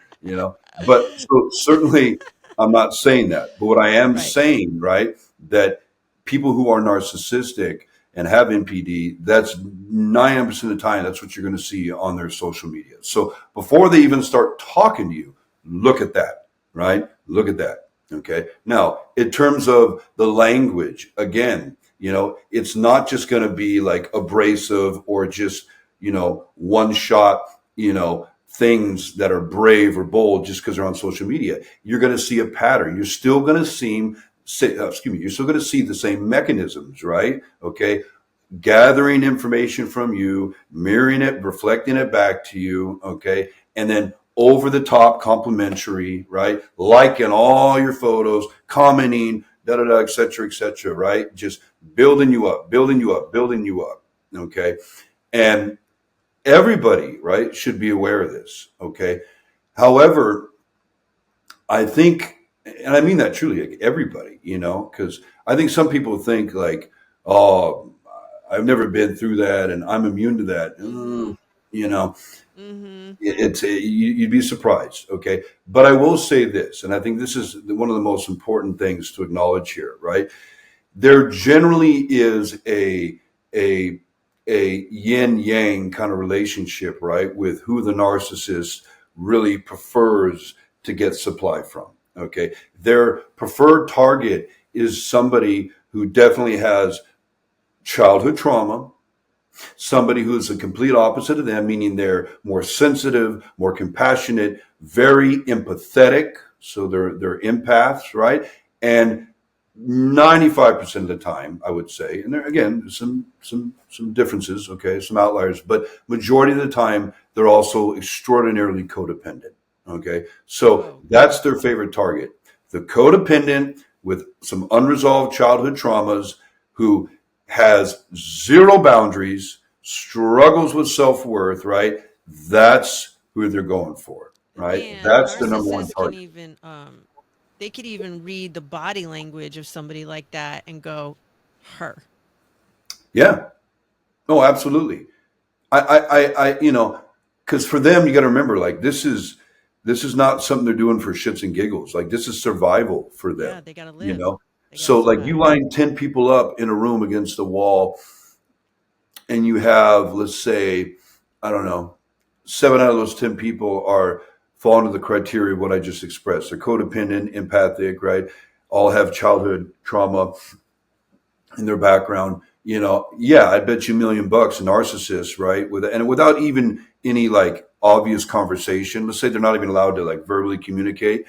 But so certainly I'm not saying that. But what I am Right. saying, right, that people who are narcissistic and have NPD, that's 90% of the time, that's what you're going to see on their social media. So before they even start talking to you, look at that, right? Look at that. Okay. Now, in terms of the language, again, it's not just going to be like abrasive or just, one shot, things that are brave or bold just because they're on social media. You're going to see a pattern. You're still going to you're still going to see the same mechanisms, right? Okay. Gathering information from you, mirroring it, reflecting it back to you. Okay. And then over the top complimentary, right? Liking all your photos, commenting, da da da, et cetera, right? Just building you up, building you up, building you up. Okay. And everybody, right, should be aware of this. Okay. However, I think, and I mean that truly, like everybody, because I think some people think like, oh, I've never been through that and I'm immune to that. Mm-hmm. You know, Mm-hmm. you'd be surprised. Okay. But I will say this, and I think this is one of the most important things to acknowledge here, right? There generally is a yin yang kind of relationship, right, with who the narcissist really prefers to get supply from. Okay. Their preferred target is somebody who definitely has childhood trauma, somebody who's the complete opposite of them, meaning they're more sensitive, more compassionate, very empathetic. So they're empaths, right? And 95% of the time, I would say, and there again some differences, okay, some outliers, but majority of the time they're also extraordinarily codependent. Okay, so Oh, that's their favorite target. The codependent with some unresolved childhood traumas who has zero boundaries, struggles with self worth, right? That's who they're going for. right? And That's the number one narcissists can target. even they could even read the body language of somebody like that and go, her. Yeah. Oh, absolutely. Because for them, you got to remember, like this is not something they're doing for shits and giggles. Like this is survival for them. Yeah, they gotta You live. know, They gotta so like you survive. line 10 people up in a room against the wall, and you have, let's say, I don't know, 7 out of those 10 people are fall into the criteria of what I just expressed. They're codependent, empathic, right? All have childhood trauma in their background. Yeah, I bet you $1 million a narcissist, right? Without even any like obvious conversation. Let's say they're not even allowed to like verbally communicate.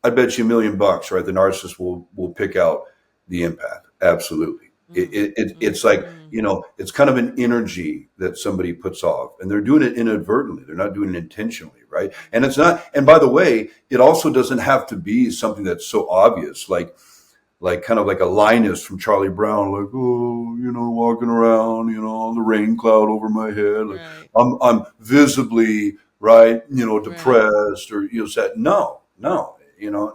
I bet you $1 million, right? The narcissist will pick out the empath. Absolutely. Mm, It's like, mm-hmm. it's kind of an energy that somebody puts off, and they're doing it inadvertently. They're not doing it intentionally, right? And it's not. And by the way, it also doesn't have to be something that's so obvious, like kind of like a Linus from Charlie Brown, like, oh, walking around, the rain cloud over my head, like Right, I'm visibly, right, right. depressed, or sad. No, no,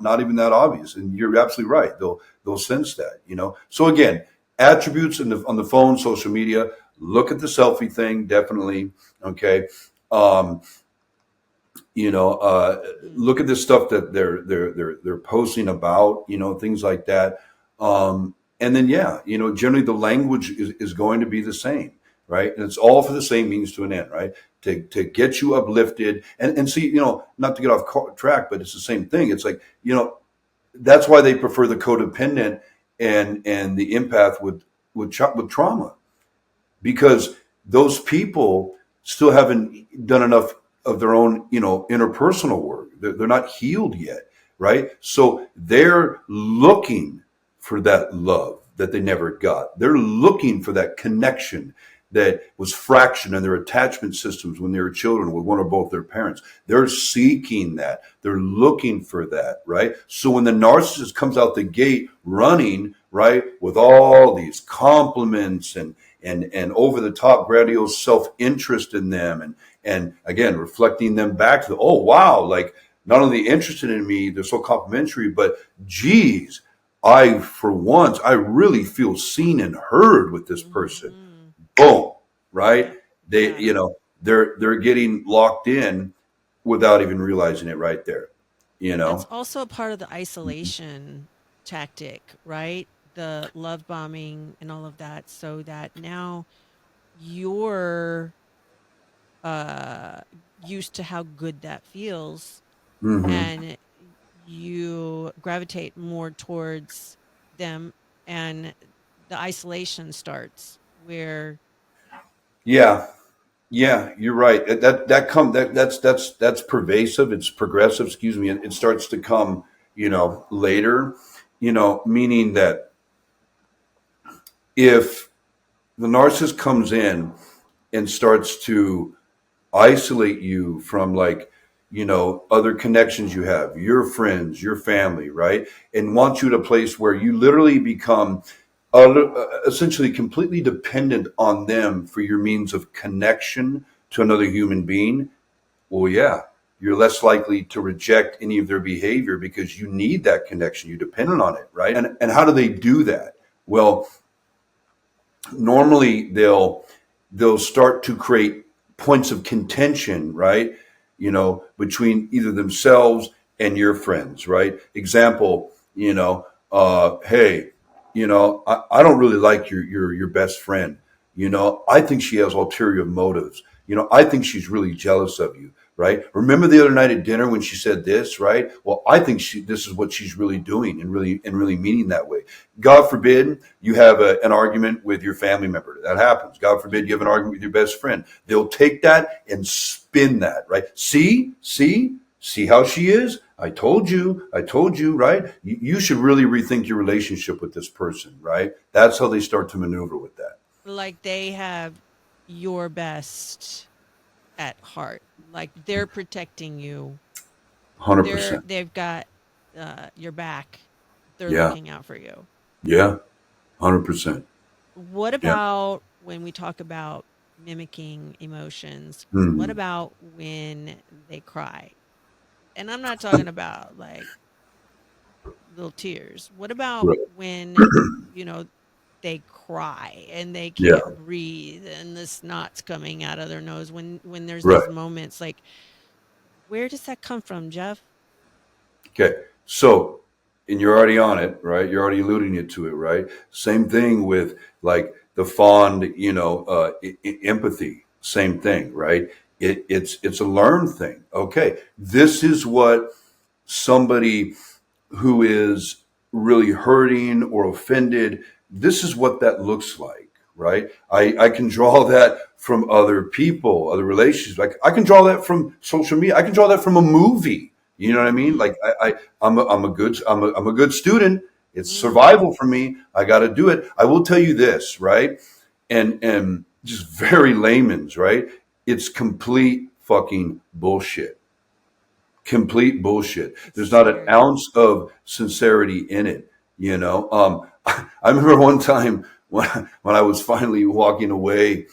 not even that obvious. And you're absolutely right. They'll sense that, So again, attributes on the phone, social media. Look at the selfie thing, definitely. Okay. Um, Mm, look at the stuff that they're posting about, things like that. And then, yeah, generally the language is going to be the same, right? And it's all for the same means to an end, right? To get you uplifted and see, not to get off track, but it's the same thing. It's like, that's why they prefer the codependent and the empath with trauma, because those people still haven't done enough of their own, interpersonal work. They're not healed yet, right? So they're looking for that love that they never got. They're looking for that connection that was fractured in their attachment systems when they were children with one or both their parents. They're seeking that. They're looking for that, right? So when the narcissist comes out the gate running, right, with all these compliments and over the top grandiose self interest in them, and again reflecting them back to oh wow, like not only interested in me, they're so complimentary, but geez, I for once I really feel seen and heard with this person. mm-hmm. Boom, right? Yep, They got it. they're getting locked in without even realizing it right there. You That's know. also a part of the isolation tactic, right? The love bombing and all of that, so that now you're uh used to how good that feels, Hmm. and you gravitate more towards them, and the isolation starts where Yeah. Yeah, you're right. That's pervasive. It's progressive. Excuse me. And it starts to come, later. Meaning that if the narcissist comes in and starts to isolate you from like, other connections you have, your friends, your family, right, and wants you at a place where you literally become essentially completely dependent on them for your means of connection to another human being. Well, yeah, you're less likely to reject any of their behavior because you need that connection. You're dependent on it, right? And how do they do that? Well, normally they'll start to create points of contention, right? Between either themselves and your friends, right? Example, hey, I don't really like your best friend. I think she has ulterior motives. I think she's really jealous of you, right? Remember the other night at dinner when she said this, right? Well, I think this is what she's really doing and really meaning that way. God forbid you have an argument with your family member. That happens. God forbid you have an mhm, argument with your best friend. They'll take that and spin that, right? See how she is? I told you, right? You should really rethink your relationship with this person, right? That's how they start to maneuver with that. like they have your best at heart, like they're protecting you, 100%. they've got your back, they're Yeah. looking out for you. Yeah. 100%. What Yeah. about when we talk about mimicking emotions? What Mhm. about when they cry? And I'm not talking about like little tears. What about Right. when, you know, they cry and they Yeah. can't breathe and the snot's coming out of their nose when there's Right. these moments like where does that come from, Jeff? Okay. So, and you're already on it, right? You're already alluding it to it, right? Same thing with like the fond, empathy. Same thing, right? It's a learned thing. Okay, this is what somebody who is really hurting or offended, this is what that looks like, right? I can draw that from other people, other relationships. Like I can draw that from social media. I can draw that from a movie. You know what I mean? Mhm. Like I'm a good student. It's Mhm. survival for me. I got to do it. I will tell you this, right? And just very layman's, right? It's complete fucking bullshit. Complete bullshit. It's There's not an scary. ounce of sincerity in it. I remember one time when I was finally walking away,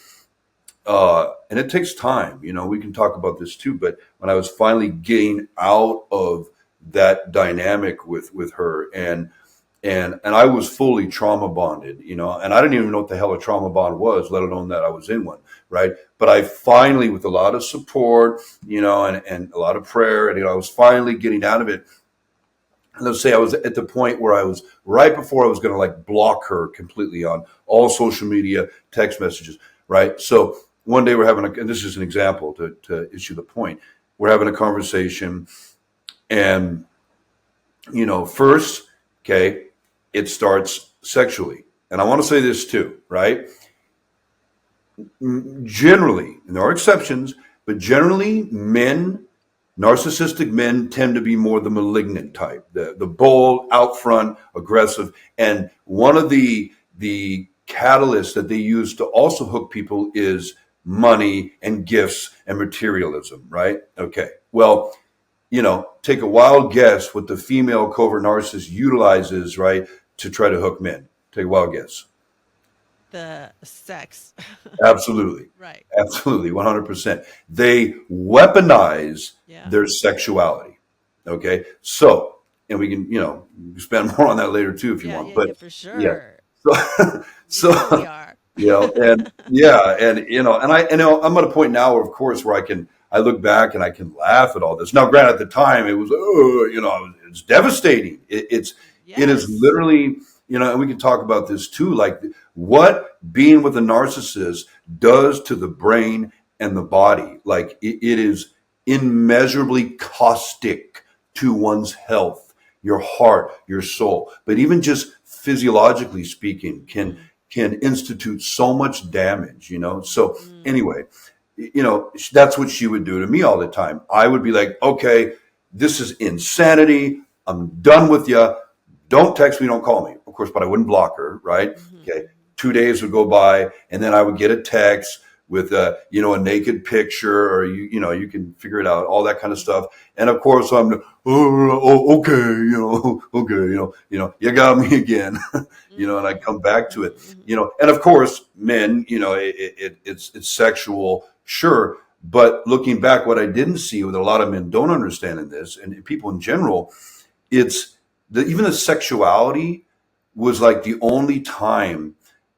and it takes time. We can talk about this too. But when I was finally getting out of that dynamic with her, and I was fully trauma bonded, and I didn't even know what the hell a trauma bond was, let alone that I was in one, right? But I finally, with a lot of support, and a lot of prayer, and I was finally getting out of it. And let's say I was at the point where I was right before I was going to like block her completely on all social media, text messages, right? So one day we're having and this is an example to issue the point. We're having a conversation, and first, okay, it starts sexually. And I want to say this too, right? Generally, and there are exceptions, but generally, narcissistic men tend to be more the malignant type, the bold, out front, aggressive. And one of the catalysts that they use to also hook people is money and gifts and materialism, right? Okay. Well, take a wild guess what the female covert narcissist utilizes, right, to try to hook men. Take a wild guess. The sex. Absolutely. Right. Absolutely. 100%. They weaponize Yeah. their sexuality. Okay. So, and we can, spend more on that later too if you Yeah, want. yeah, But yeah, for yeah. sure. So, You know we so are. and yeah, and I'm at a point now, of course, where I look back and I can laugh at all this. Now, granted, at the time, it was, it's devastating. It is Yes. literally, and we can talk about this too, like what being with a narcissist does to the brain and the body. Like it is immeasurably caustic to one's health, your heart, your soul, but even just physiologically speaking, Mhm. can institute so much damage, So Mhm. anyway, that's what she would do to me all the time. I would be like, okay, this is insanity. I'm done with you. Don't text me, don't call me. Of course, but I wouldn't block her, right? Mhm. Okay. Mhm. 2 days would go by, and then I would get a text with a naked picture, or you can figure it out, all that kind of Mhm. stuff. And of course, okay, okay, you got me again, and I Mhm. come back to it, Mhm. Mhm. and of course, men, it's sexual, sure. But looking back, what I didn't see, what a lot of men don't understand in this, and people in general, it's even the sexuality was like the only time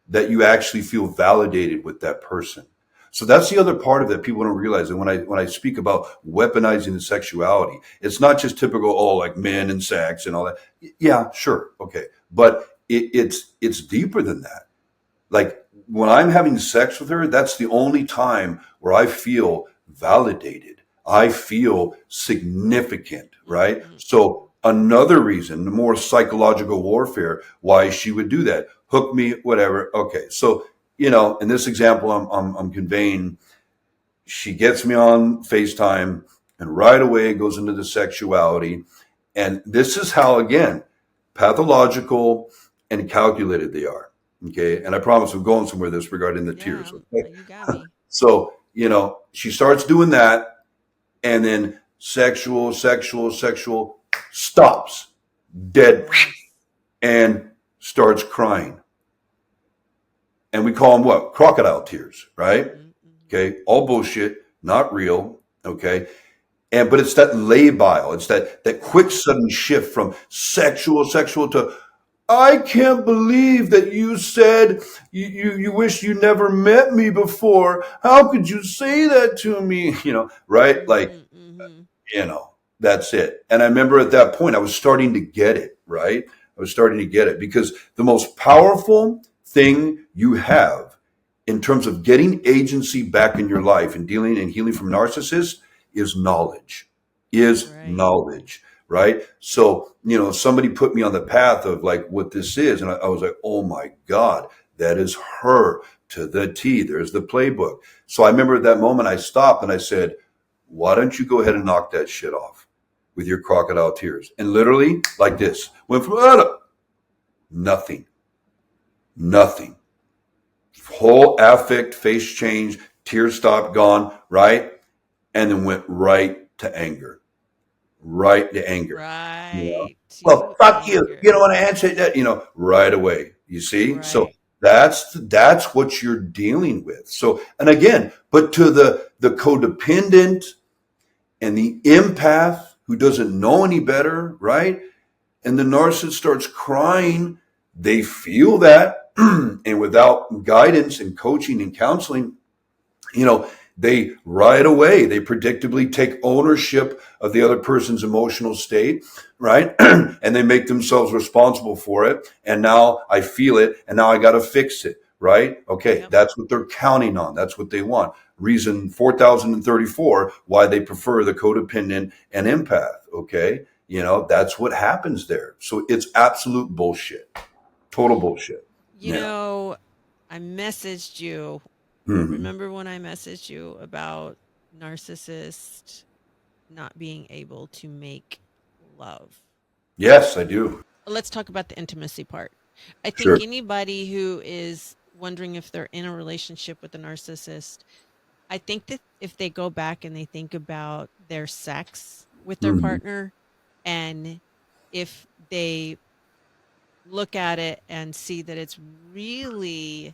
that you actually feel validated with that person. So that's the other part of that people don't realize. And when I speak about weaponizing the sexuality, it's not just typical, like men and sex and all that. Yeah, sure, okay, but it's deeper than that. Like when I'm having sex with her, that's the only time where I feel validated. I feel significant, right? Mhm. So another reason, the more psychological warfare, why she would do that. Hook me, whatever. Okay. So, in this example, I'm conveying, she gets me on FaceTime and right away goes into the sexuality. And this is how, again, pathological and calculated they are. Okay. And I promise I'm going somewhere this regarding the Yeah, tears. Okay. you got me. So, she starts doing that, and then sexual stops dead Yes. and starts crying. And we call them what? Crocodile tears, right? Mhm. Mhm. Okay. All bullshit, not real. Okay. but it's that labile. It's that quick sudden shift from sexual to, I can't believe that you said you wish you never met me before. How could you say that to me? Right? Like, Mm-hmm, mm-hmm. you know, that's it. And I remember at that point, I was starting to get it, right? I was starting to get it because the most powerful thing you have in terms of getting agency back in your life and dealing and healing from narcissists is knowledge, Right. right? So, somebody put me on the path of like what this is. And I was like, oh my God, that is her to the T. There's the playbook. So I remember at that moment I stopped and I said, why don't you go ahead and knock that shit off with your crocodile tears? And literally like this, went from nothing, nothing. Whole affect, face change, tears stopped, gone, right? And then went right to anger, right to anger. Right. Well, To fuck you. You don't anger. want to answer that, right away. You see? So Right. that's what you're dealing with. So, and again, but to the codependent and the empath who doesn't know any better, right? And the narcissist starts crying, they feel that, and without guidance and coaching and counseling, you know, they right away, they predictably take ownership of the other person's emotional state, right? And they make themselves responsible for it. And now I feel it, and now I got to fix it, right? Okay, Yep. that's what they're counting on. That's what they want. Reason 4034 why they prefer the codependent and empath, okay? That's what happens there. So it's absolute bullshit. Total bullshit. You Yeah. know, I messaged you. Hmm. Remember when I messaged you about narcissist not being able to make love? Yes, I do. Let's talk about the intimacy part. I think Sure. anybody who is wondering if they're in a relationship with a narcissist, I think that if they go back and they think about their sex with their Hmm. partner, and if they look at it and see that it's really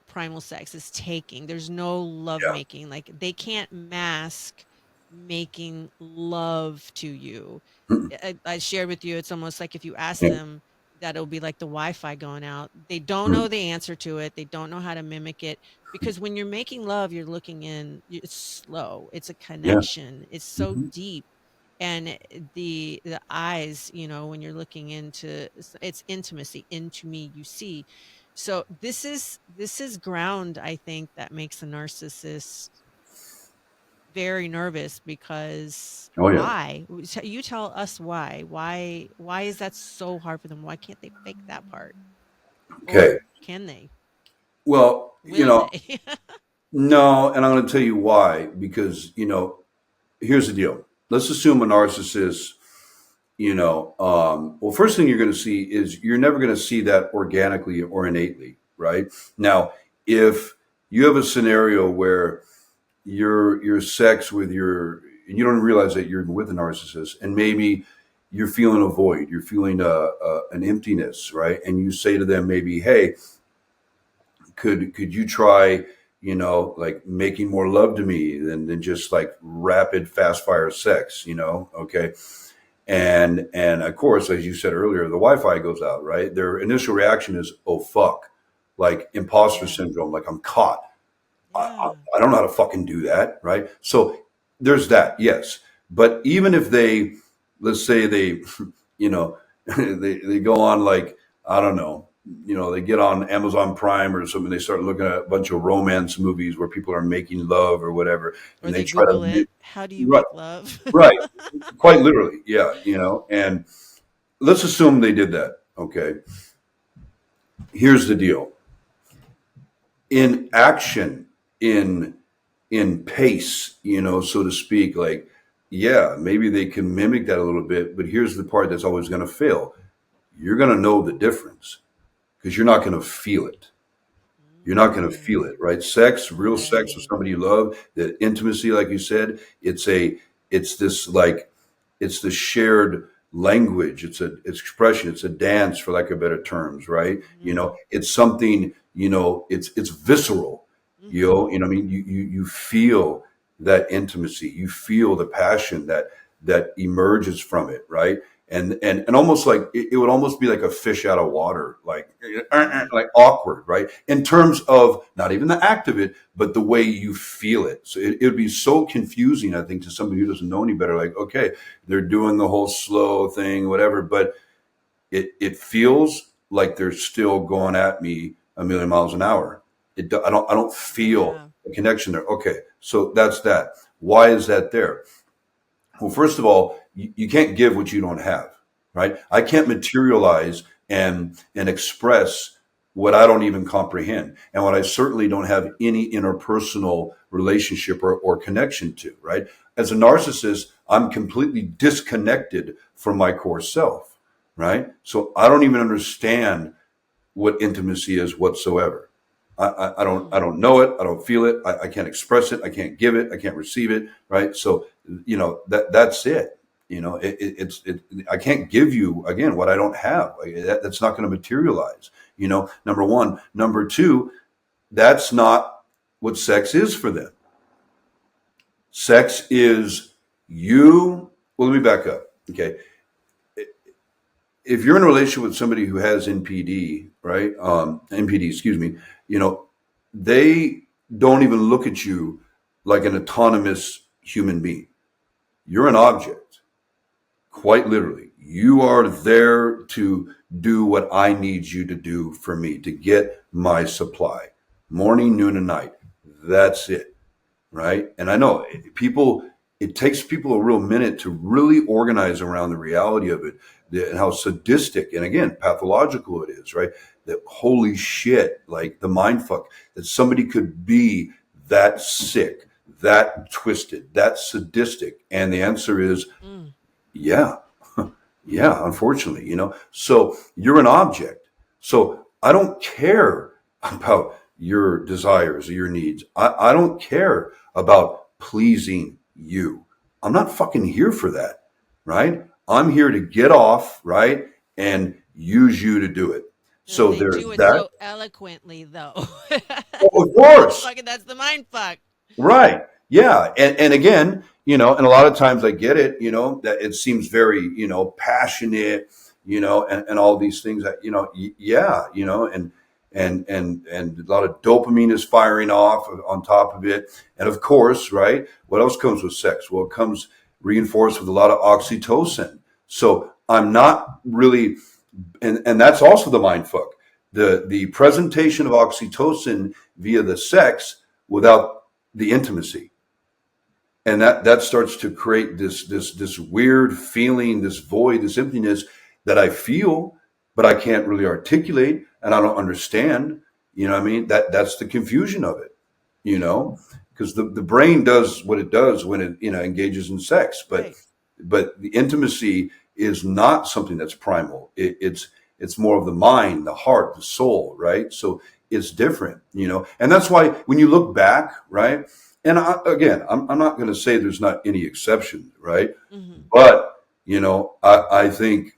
primal sex is taking, there's no love Yeah. making, like they can't mask making love to you. Mm. I shared with you, it's almost like if you ask Yeah. them, that it'll be like the Wi-Fi going out. They don't Mm. know the answer to it, they don't know how to mimic it, because when you're making love, you're looking in, it's slow, it's a Yeah. connection, it's so Hmm. deep. And the eyes, when you're looking into, it's intimacy, into me you see. So this is ground, I think, that makes a narcissist very nervous, because Oh yeah. why? You tell us why. Why is that so hard for them? Why can't they fake that part? Or Okay. can they? Well, Will they? no, and I'm going to tell you why. Because here's the deal. Let's assume a narcissist. Well, first thing you're going to see is you're never going to see that organically or innately, right? Now, if you have a scenario where your sex with and you don't realize that you're with a narcissist, and maybe you're feeling a void, you're feeling an emptiness, right? And you say to them maybe, hey, could you try, like making more love to me than just like rapid fast fire sex, okay? And of course, as you said earlier, the Wi-Fi goes out, right? Their initial reaction is, oh fuck, like imposter Yeah. syndrome, like I'm caught. Yeah. I don't know how to fucking do that, right? So there's that, yes. But even if they, let's say they, you know, they go on like, I don't know, they get on Amazon Prime or something, they start looking at a bunch of romance movies where people are making love or whatever, Or and they they try Google to, it. How do you right, make love? right, quite literally, yeah, and let's assume they did that, okay? Here's the deal. In action, in pace, so to speak, like, yeah, maybe they can mimic that a little bit, but here's the part that's always going to fail. You're going to know the difference because you're not going to feel it. You're not going to feel Mm, it, right? Sex, real sex with right. somebody you love, the intimacy, like you said, it's this like, it's the shared language. It's expression. It's a dance, for lack of better terms, right? Hmm. It's something. It's visceral. Hmm. What I mean, you feel that intimacy. You feel the passion that emerges from it, right? And almost like it would almost be like a fish out of water, like awkward, right? In terms of not even the act of it, but the way you feel it. So it would be so confusing, I think, to somebody who doesn't know any better. Like, okay, they're doing the whole slow thing, whatever, but it feels like they're still going at me a million miles an hour. I don't feel Yeah. a connection there. Okay, so that's that. Why is that there? Well, first of all, you can't give what you don't have, right? I can't materialize and express what I don't even comprehend, and what I certainly don't have any interpersonal relationship or connection to, right? As a narcissist, I'm completely disconnected from my core self, right? So I don't even understand what intimacy is whatsoever. I don't know it. I don't feel it. I can't express it. I can't give it. I can't receive it. Right. So, that's it. I can't give you again what I don't have. Like, that's not going to materialize. Number one. Number two, that's not what sex is for them. Sex is you. Well, let me back up. Okay. If you're in a relationship with somebody who has NPD, right? NPD, excuse me, they don't even look at you like an autonomous human being. You're an object, quite literally. You are there to do what I need you to do for me, to get my supply, morning, noon, and night. That's it, right? And I know it takes people a real minute to really organize around the reality of it, and how sadistic and again pathological it is, right? That holy shit, like the mind fuck, that somebody could be that sick, that twisted, that sadistic. And the answer is yeah. Yeah, unfortunately, So you're an object. So I don't care about your desires or your needs. I don't care about pleasing you. I'm not fucking here for that, right? I'm here to get off, right? And use you to do it. And So they there's do it that. so eloquently, though. Oh, of That's the course. fucking. That's the mind fuck. Right. Yeah. And again, and a lot of times I get it, that it seems very, passionate, and all these things that, yeah, and a lot of dopamine is firing off on top of it. And of course, right. What else comes with sex? Well, it comes reinforced with a lot of oxytocin. So I'm not really, and that's also the mind fuck. The presentation of oxytocin via the sex without the intimacy, and that starts to create this weird feeling, this void, this emptiness that I feel, but I can't really articulate, and I don't understand. You know what I mean? That's the confusion of it. Because the brain does what it does when it engages in sex, Right. but the intimacy is not something that's primal. It's more of the mind, the heart, the soul, right? So it's different, and that's why when you look back, right? And I'm not going to say there's not any exception, right? Hmm. But I think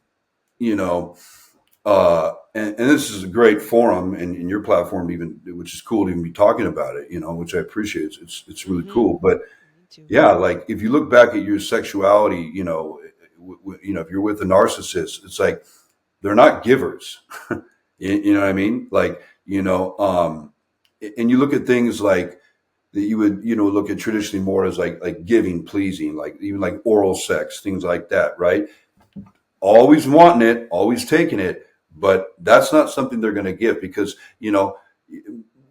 and this is a great forum and your platform, even, which is cool to even be talking about it, which I appreciate. It's really Hmm. cool. But Me too. yeah, like if you look back at your sexuality, if you're with a narcissist, it's like they're not givers. You know what I mean? Like, and you look at things like that you would, look at traditionally more as like giving, pleasing, like even like oral sex, things like that, right? Always wanting it, always taking it, but that's not something they're going to give because,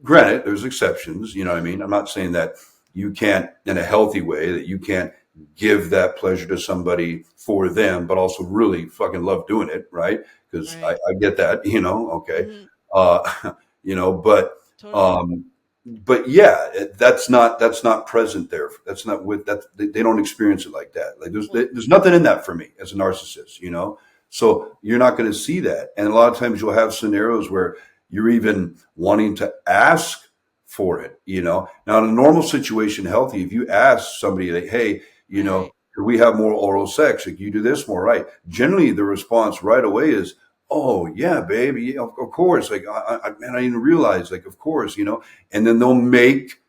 granted, there's exceptions, you know what I mean? I'm not saying that you can't, in a healthy way, that you can't give that pleasure to somebody for them, but also really fucking love doing it, right? Because Right. I get that, okay. Hmm. Uh, but Totally. um, but yeah, that's not present there. That's not with that. They don't experience it like that. Like Well, there's nothing in that for me as a narcissist, So you're not going to see that. And a lot of times you'll have scenarios where you're even wanting to ask for it, Now in a normal situation, healthy, if you ask somebody like, hey, right. could we have more oral sex? Like you do this more, right? Generally, the response right away is, oh yeah, baby, yeah, of course. Like man, I didn't realize, like, of course, and then they'll make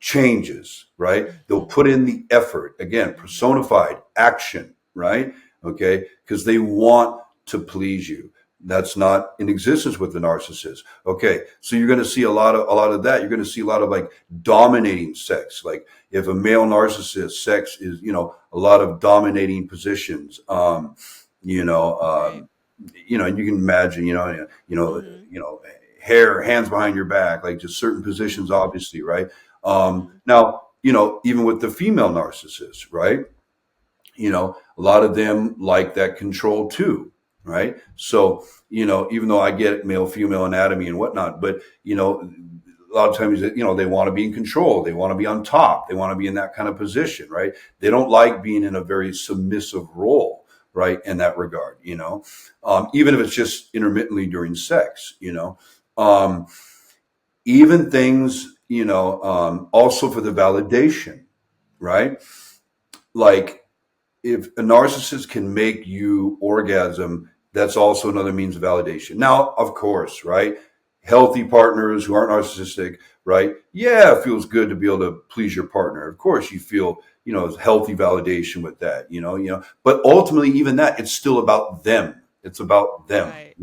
changes, right? They'll Mhm. put in the effort, again, Mhm. personified action, right? Okay, because they want to please you. That's not in existence with the narcissist. Okay, so you're going to see a lot of that. You're going to see a lot of like dominating sex. Like if a male narcissist, sex is a lot of dominating positions. You know, Right. and you can imagine, Mhm. hair, hands behind your back, like just certain positions, Mhm. obviously, right? Mhm. Now, even with the female narcissist, right? A lot of them like that control too, right? So, even though I get male, female anatomy and whatnot, but, a lot of times, they want to be in control. They want to be on top. They want to be in that kind of position, right? They don't like being in a very submissive role, right? In that regard, even if it's just intermittently during sex, um, even things, also for the validation, right? Like, if a narcissist can make you orgasm, that's also another means of validation. Now, of course, right? Healthy partners who aren't narcissistic, right? Yeah, it feels good to be able to please your partner. Of course, you feel, healthy validation with that, but ultimately, even that, it's still about them. It's about them, Right.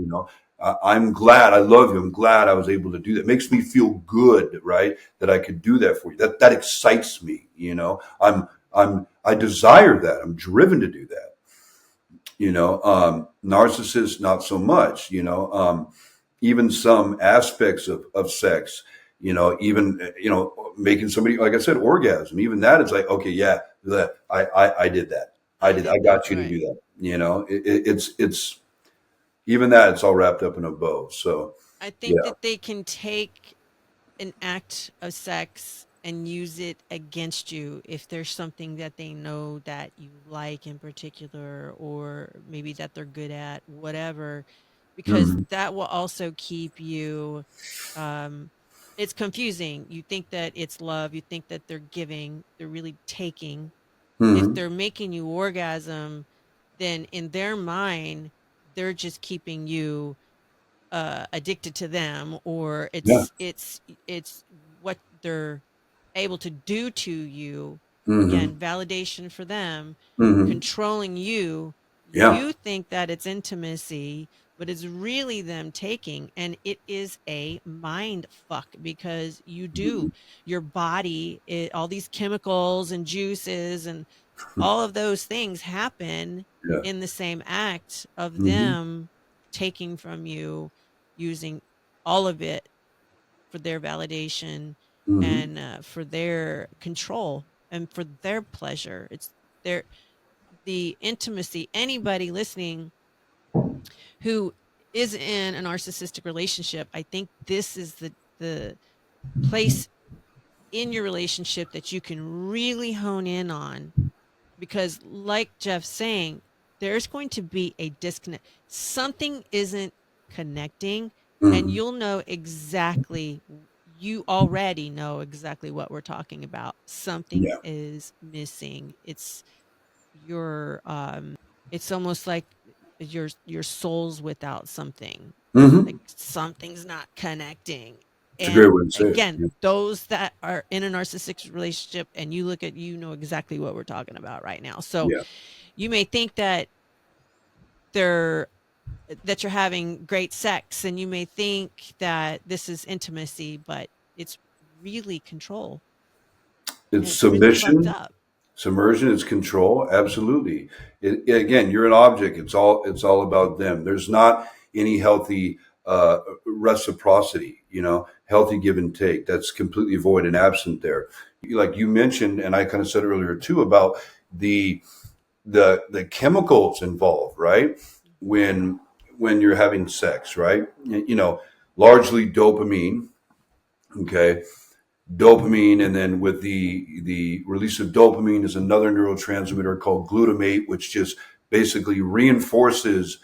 I'm glad, I love you. I'm glad I was able to do that. It makes me feel good, right? That I could do that for you. That excites me, I desire that. I'm driven to do that. Narcissists, not so much, even some aspects of sex, even, making somebody, like I said, orgasm, even that is like, okay, yeah, that I did that. I I did that. got you to do Right. that. It's even that, it's all wrapped up in a bow. So I yeah. think that they can take an act of sex and use it against you if there's something that they know that you like in particular, or maybe that they're good at, whatever, because Hmm. that will also keep you it's confusing. You think that it's love, you think that they're giving, they're really taking. If Hmm. they're making you orgasm, then in their mind they're just keeping you addicted to them, or Yeah. it's what they're able to do to you. Hmm. Again, validation for them, Hmm. controlling you. Yeah. You think that it's intimacy, but it's really them taking, and it is a mind fuck because you Hmm. do your body all these chemicals and juices and all of those things happen Yeah. in the same act of Hmm. them taking from you, using all of it for their validation Hmm. and for their control and for their pleasure. It's their the intimacy. Anybody listening who is in a narcissistic relationship, I think this is the place in your relationship that you can really hone in on, because like Jeff's saying, there's going to be a disconnect. Something isn't connecting, and Hmm. you'll know exactly, you already know exactly what we're talking about. Something Yeah. is missing. It's your it's almost like your soul's without something. Like Hmm. something's not connecting. It's a great And way to say it. again, Yeah. those that are in a narcissistic relationship and you look at, you know exactly what we're talking about right now. So Yeah. you may think that they're that you're having great sex, and you may think that this is intimacy, but it's really control, and It's it's really fucked submission. up. Submersion is control. Absolutely. Again, you're an object. It's all about them. There's not any healthy reciprocity. Healthy give and take. That's completely void and absent there. Like you mentioned, and I kind of said earlier too, about the the chemicals involved, right? When when you're having sex, right? Largely dopamine. Okay, dopamine, and then with the release of dopamine is another neurotransmitter called glutamate, which just basically reinforces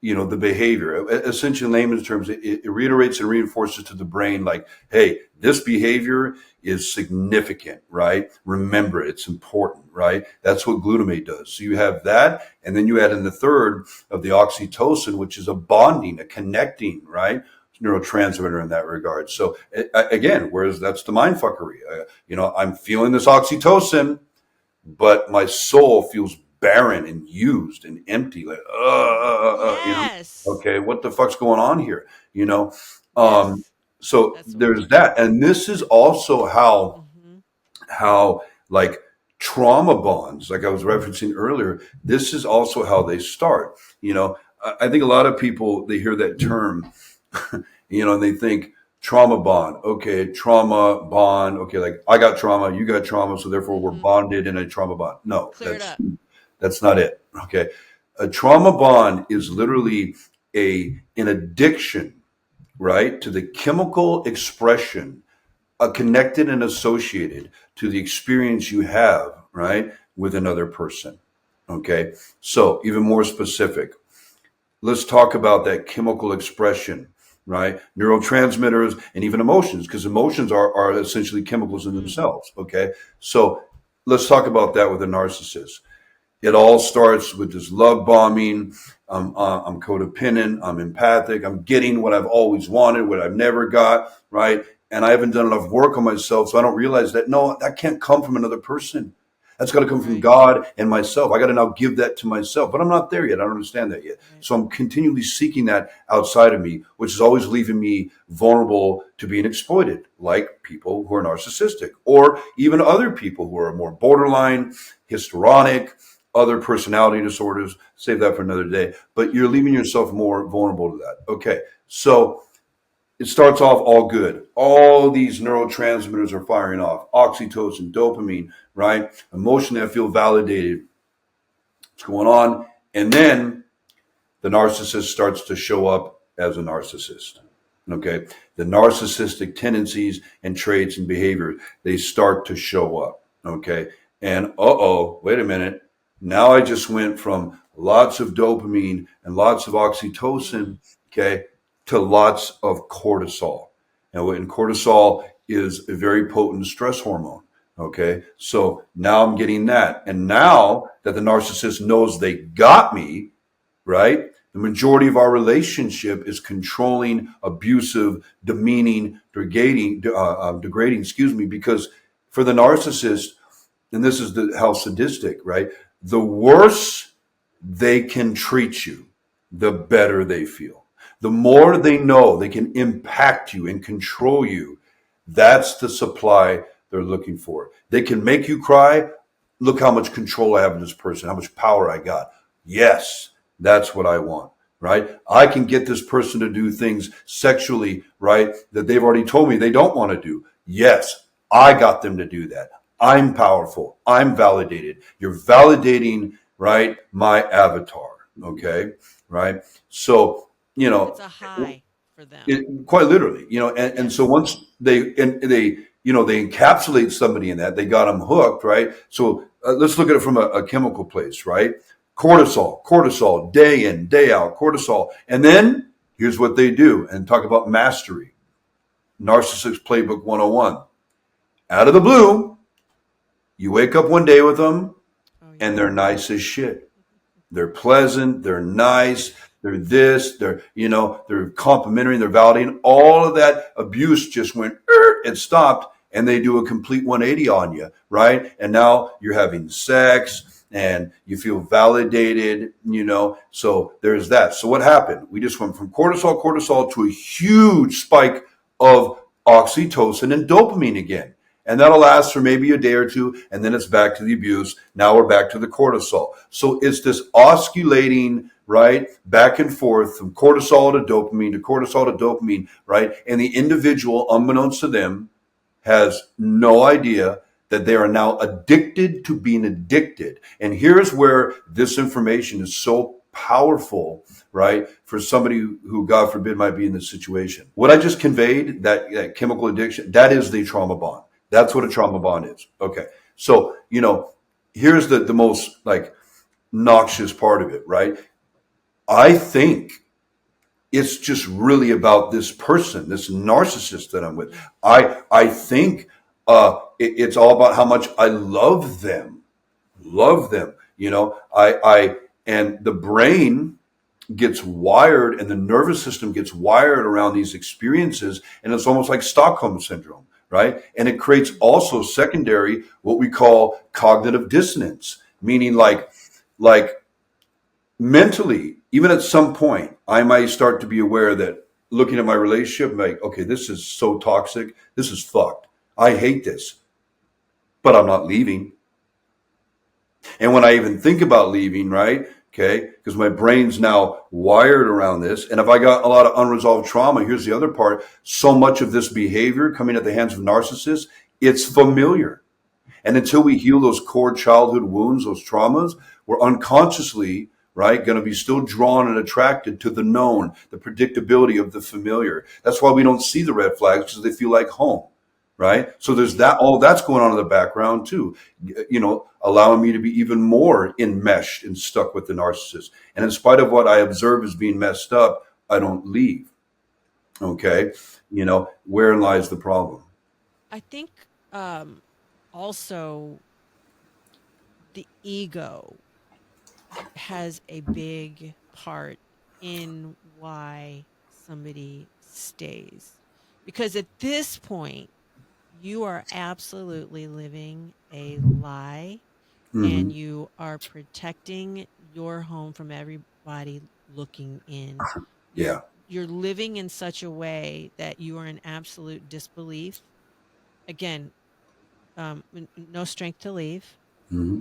the behavior. Essentially, in layman's terms, it reiterates and reinforces to the brain, like, hey, this behavior is significant, right? Remember, it's important, right? That's what glutamate does. So you have that, and then you add in the third of the oxytocin, which is a bonding, a connecting, right? neurotransmitter in that regard. So again, whereas that's the mind fuckery. I'm feeling this oxytocin, but my soul feels barren and used and empty. Like, Yes. okay, what the fuck's going on here? Um, Yes. so That's what we're there's talking that, about. and this is also Hmm. how like trauma bonds, like I was referencing earlier, this is also how they start. I think a lot of people, they hear that term, and they think trauma bond. Okay, trauma bond. Okay, like I got trauma, you got trauma, so therefore we're Hmm. bonded in a trauma bond. No, Clear it up. that's not it. Okay, a trauma bond is literally an addiction, right, to the chemical expression connected and associated to the experience you have, right, with another person. Okay. So, even more specific, let's talk about that chemical expression, right? Neurotransmitters and even emotions, because emotions are essentially chemicals in Mm. themselves. Okay. So, let's talk about that with a narcissist. It all starts with this love bombing. I'm codependent. I'm empathic. I'm getting what I've always wanted, what I've never got, right? And I haven't done enough work on myself, so I don't realize that no, that can't come from another person. That's got to come from Right. God and myself. I got to now give that to myself, but I'm not there yet. I don't understand that yet. Right. So I'm continually seeking that outside of me, which is always leaving me vulnerable to being exploited, like people who are narcissistic, or even other people who are more borderline, histrionic, other personality disorders. Save that for another day. But you're leaving yourself more vulnerable to that. Okay. So it starts off all good. All these neurotransmitters are firing off: oxytocin, dopamine, right? Emotionally, I feel validated. What's going on? And then the narcissist starts to show up as a narcissist. Okay. The narcissistic tendencies and traits and behaviors, they start to show up. Okay. And wait a minute. Now I just went from lots of dopamine and lots of Mm. oxytocin, okay, to lots of cortisol. And cortisol is a very potent stress hormone. Okay. So now I'm getting that. And now that the narcissist knows they got me, right? The majority of our relationship is controlling, abusive, demeaning, degrading, because for the narcissist, and this is how sadistic, right? The worse they can treat you, the better they feel. The more they know they can impact you and control you, that's the supply they're looking for. They can make you cry. Look how much control I have in this person, how much power I got. Yes, that's what I want, right? I can get this person to do things sexually, right, that they've already told me they don't want to do. Yes, I got them to do that. I'm powerful. I'm validated. You're validating, right, my avatar. Okay, right? So, It's a high for them. quite literally, and so Yes. once they encapsulate somebody in that, they got them hooked, right? So let's look at it from a chemical place, right? Cortisol, day in, day out, cortisol. And then here's what they do, and talk about mastery. Narcissist Playbook 101. Out of the blue, you wake up one day with them Oh and yeah. they're nice as shit. They're pleasant, they're nice, they're this, they're complimentary, they're validating. All of that abuse just went, it stopped, and they do a complete 180 on you, right? And now you're having sex and you feel validated, so there's that. So what happened? We just went from cortisol to a huge spike of oxytocin and dopamine again. And that'll last for maybe a day or two, and then it's back to the abuse. Now we're back to the cortisol. So it's this osculating, right, back and forth from cortisol to dopamine, right? And the individual, unbeknownst to them, has no idea that they are now addicted to being addicted. And here's where this information is so powerful, right, for somebody who, God forbid, might be in this situation. What I just conveyed, that chemical addiction, that is the trauma bond. That's what a trauma bond is. Okay. So, here's the most like noxious part of it, right? I think it's just really about this person, this narcissist that I'm with. Mm. I think it's all about how much I love them. Love them. And the brain gets wired, and the nervous system gets wired around these experiences, and it's almost like Stockholm syndrome, right? And it creates also secondary what we call cognitive dissonance, meaning like mentally, even at some point, I might start to be aware that looking at my relationship, like, okay, this is so toxic, this is fucked. I hate this, but I'm not leaving. And when I even think about leaving, right? Okay, because my brain's now wired around this. And if I got a lot of unresolved trauma, here's the other part. So much of this behavior coming at the hands of narcissists, it's familiar. And until we heal those core childhood wounds, those traumas, we're unconsciously, right, going to be still drawn and attracted to the known, the predictability of the familiar. That's why we don't see the red flags, because they feel like home, right? So there's that, all that's going on in the background too, allowing me to be even more enmeshed and stuck with the narcissist. And in spite of what I observe as being messed up, I don't leave. Okay. Wherein lies the problem? I think also the ego has a big part in why somebody stays. Because at this point, you are absolutely living a lie Mm-hmm. and you are protecting your home from everybody looking in. You're Yeah. you're living in such a way that you are in absolute disbelief. Again, no strength to leave, Mm-hmm.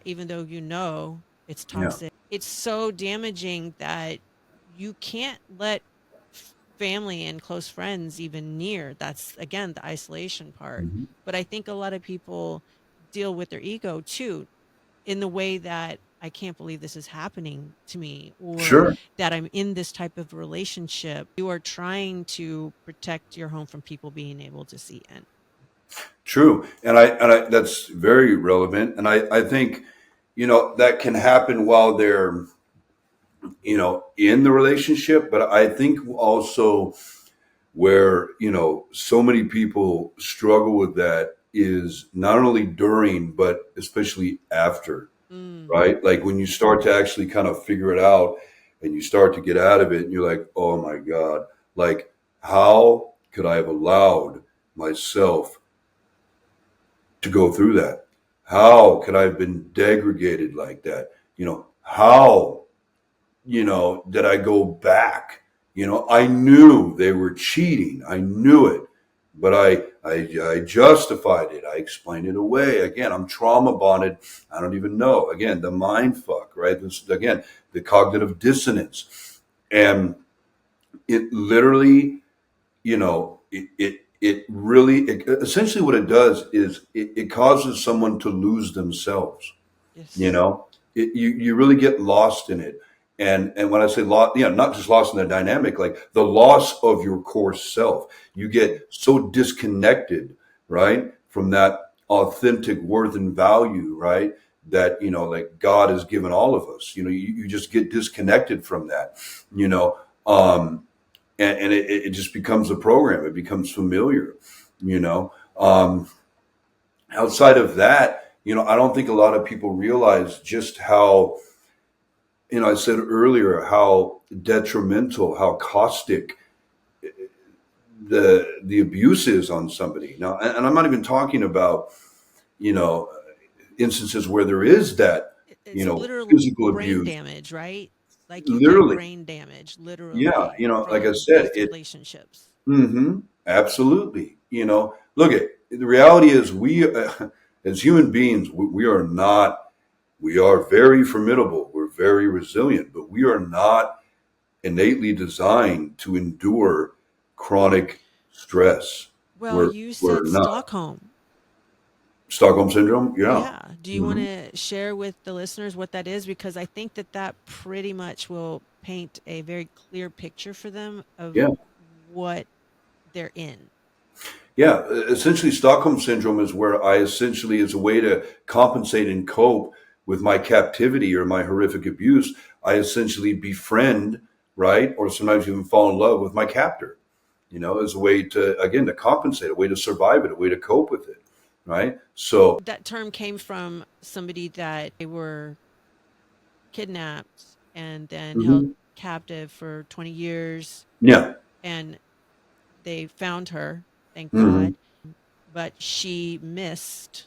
even though you know it's Yeah. toxic. It's so damaging that you can't let family and close friends even near. That's again the isolation part. Mm-hmm. But I think a lot of people deal with their ego too, in the way that I can't believe this is happening to me, or Sure. that I'm in this type of relationship. You are trying to protect your home from people being able to see in. True. And I that's very relevant. And I think, that can happen while they're, in the relationship. But I think also where, so many people struggle with that is not only during, but especially after, Mm, right? Like when you start to actually kind of figure it out and you start to get out of it and you're like, oh my God, like how could I have allowed myself to go through that? How could I have been degraded like that? How, did I go back? I knew they were cheating. I knew it, but I justified it. I explained it away. Again, I'm trauma bonded. I don't even know. Again, the mind fuck, right? This, again, the cognitive dissonance. And it literally, it really, essentially what it does is it causes someone to lose themselves. you yes. know you really get lost in it. And when I say lost, not just lost in the dynamic, like the loss of your core self. You get so disconnected, right, from that authentic worth and value, right, that like God has given all of us. You just get disconnected from that. you know um and it just becomes a program. It becomes familiar. you know um Outside of that, I don't think a lot of people realize just how, I said earlier, how detrimental, how caustic the abuse is on somebody. Now, and I'm not even talking about, you know, instances where there is that, It's literal physical brain abuse. damage, right? Like you get Literally. brain damage Yeah. literally Like I from said, these it, relationships. absolutely. Look at the reality is as human beings, we are very formidable. We're very resilient, but we are not innately designed to endure chronic stress. Well, We're you we're said not. Stockholm. Stockholm syndrome, yeah. Yeah. Do you want hmm to share with the listeners what that is? Because I think that that pretty much will paint a very clear picture for them of Yeah, what they're in. yeah. Essentially, Stockholm syndrome is where I essentially, as a way to compensate and cope with my captivity or my horrific abuse, I essentially befriend, right, or sometimes even fall in love with my captor. As a way to, again, to compensate, a way to survive it, a way to cope with it, right? So, That term came from somebody that they were kidnapped and then held mhm. captive for 20 years Yeah. and they found her, thank Hmm. God, but she missed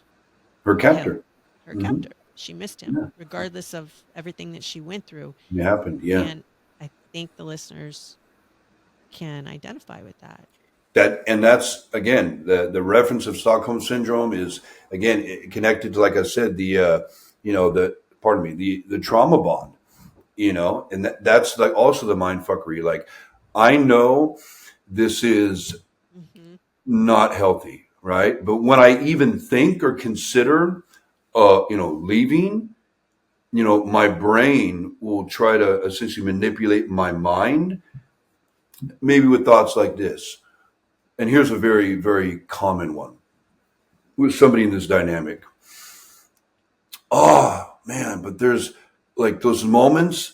Her him, captor. her Hmm. captor. She missed him, Yeah. regardless of everything that she went through. It happened. Yeah. And I think the listeners can identify with that. That's again the reference of Stockholm syndrome is again connected to, like I said, the pardon me, the trauma bond, and that's like also the mind fuckery. Like, I know this is Hmm. not healthy, right? But when I even think or consider, leaving, my brain will try to essentially manipulate my mind, maybe with thoughts like this. And here's a very, very common one with somebody in this dynamic. Oh man, but there's like those moments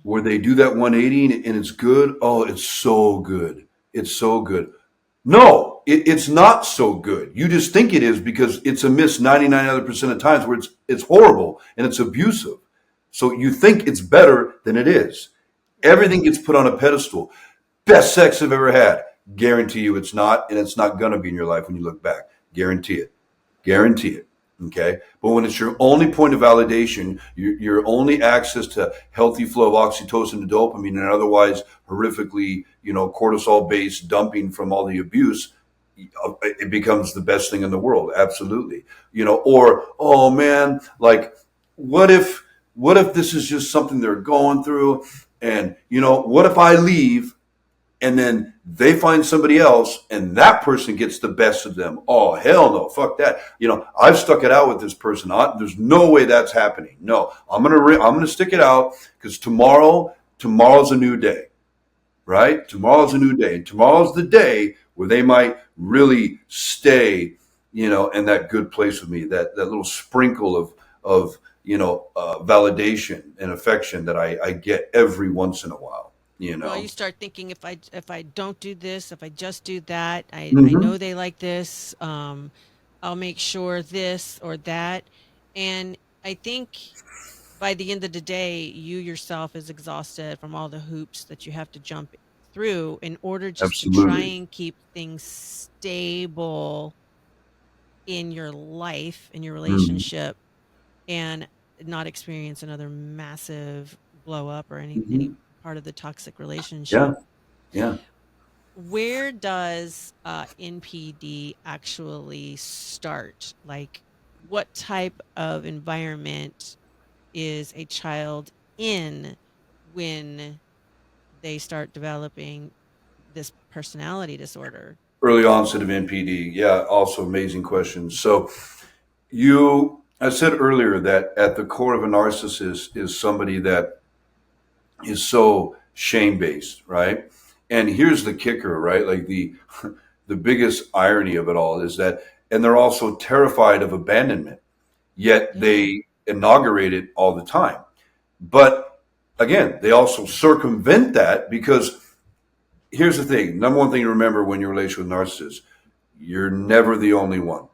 where they do that 180 and it's good. Oh, it's so good. It's so good. No, it's not so good. You just think it is because it's a miss 99 other percent of times where it's horrible and it's abusive. So you think it's better than it is. Right. Everything gets put on a pedestal. Best sex I've ever had. Guarantee you it's not, and it's not gonna be in your life when you look back. Guarantee it. Guarantee it. Okay. But when it's your only point of validation, your only access to healthy flow of oxytocin and dopamine and otherwise horrifically, cortisol based dumping from all the abuse, it becomes the best thing in the world. Absolutely. Or, oh man, like, what if, this is just something they're going through? And, what if I leave and then they find somebody else and that person gets the best of them? Oh, hell no, fuck that. I've stuck it out with this person. There's no way that's happening. No, I'm gonna stick it out because tomorrow's a new day, right? Tomorrow's a new day, and tomorrow's the day where they might really stay, in that good place with me, that little sprinkle of validation and affection that I get every once in a while. Well, you start thinking, if I don't do this, if I just do that, I Hmm. know they like this. I'll make sure this or that. And I think by the end of the day, you yourself is exhausted from all the hoops that you have to jump through in order just to try Absolutely. and keep things stable in your life, in your Mm. relationship, and not experience another massive blow up or any Hmm. part of the toxic Yeah, relationship. yeah. Where does NPD actually start? Like, what type of environment is a child in when they start developing this personality disorder? Early onset of NPD. Yeah, also amazing question. So I said earlier that at the core of a narcissist is somebody that is so shame based, right? And here's the kicker, right? Like the biggest irony of it all is that, and they're also terrified of abandonment, yet Yeah. they inaugurate it all the time. But again, they also circumvent that because here's the thing. Number one thing to remember when you're in a relationship with narcissists, you're never the only one.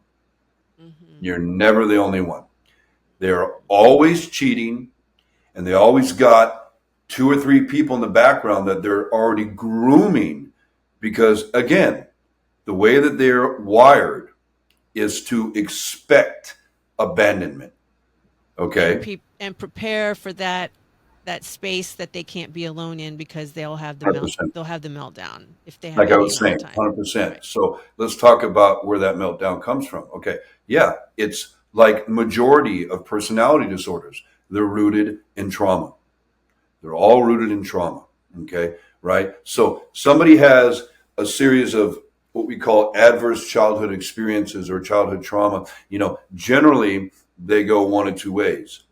Hmm. You're never the only one. They're always cheating, and they always got two or three people in the background that they're already grooming because, again, the way that they're wired is to expect abandonment. Okay? And prepare for that space that they can't be alone in because 100%. they'll have the meltdown if they have Like I any was amount of saying, time. 100%. Right. So let's talk about where that meltdown comes from. Okay. Yeah. It's like majority of personality disorders. They're rooted in trauma. They're all rooted in trauma. Okay. Right. So somebody has a series of what we call adverse childhood experiences or childhood trauma. Generally they go one of two ways.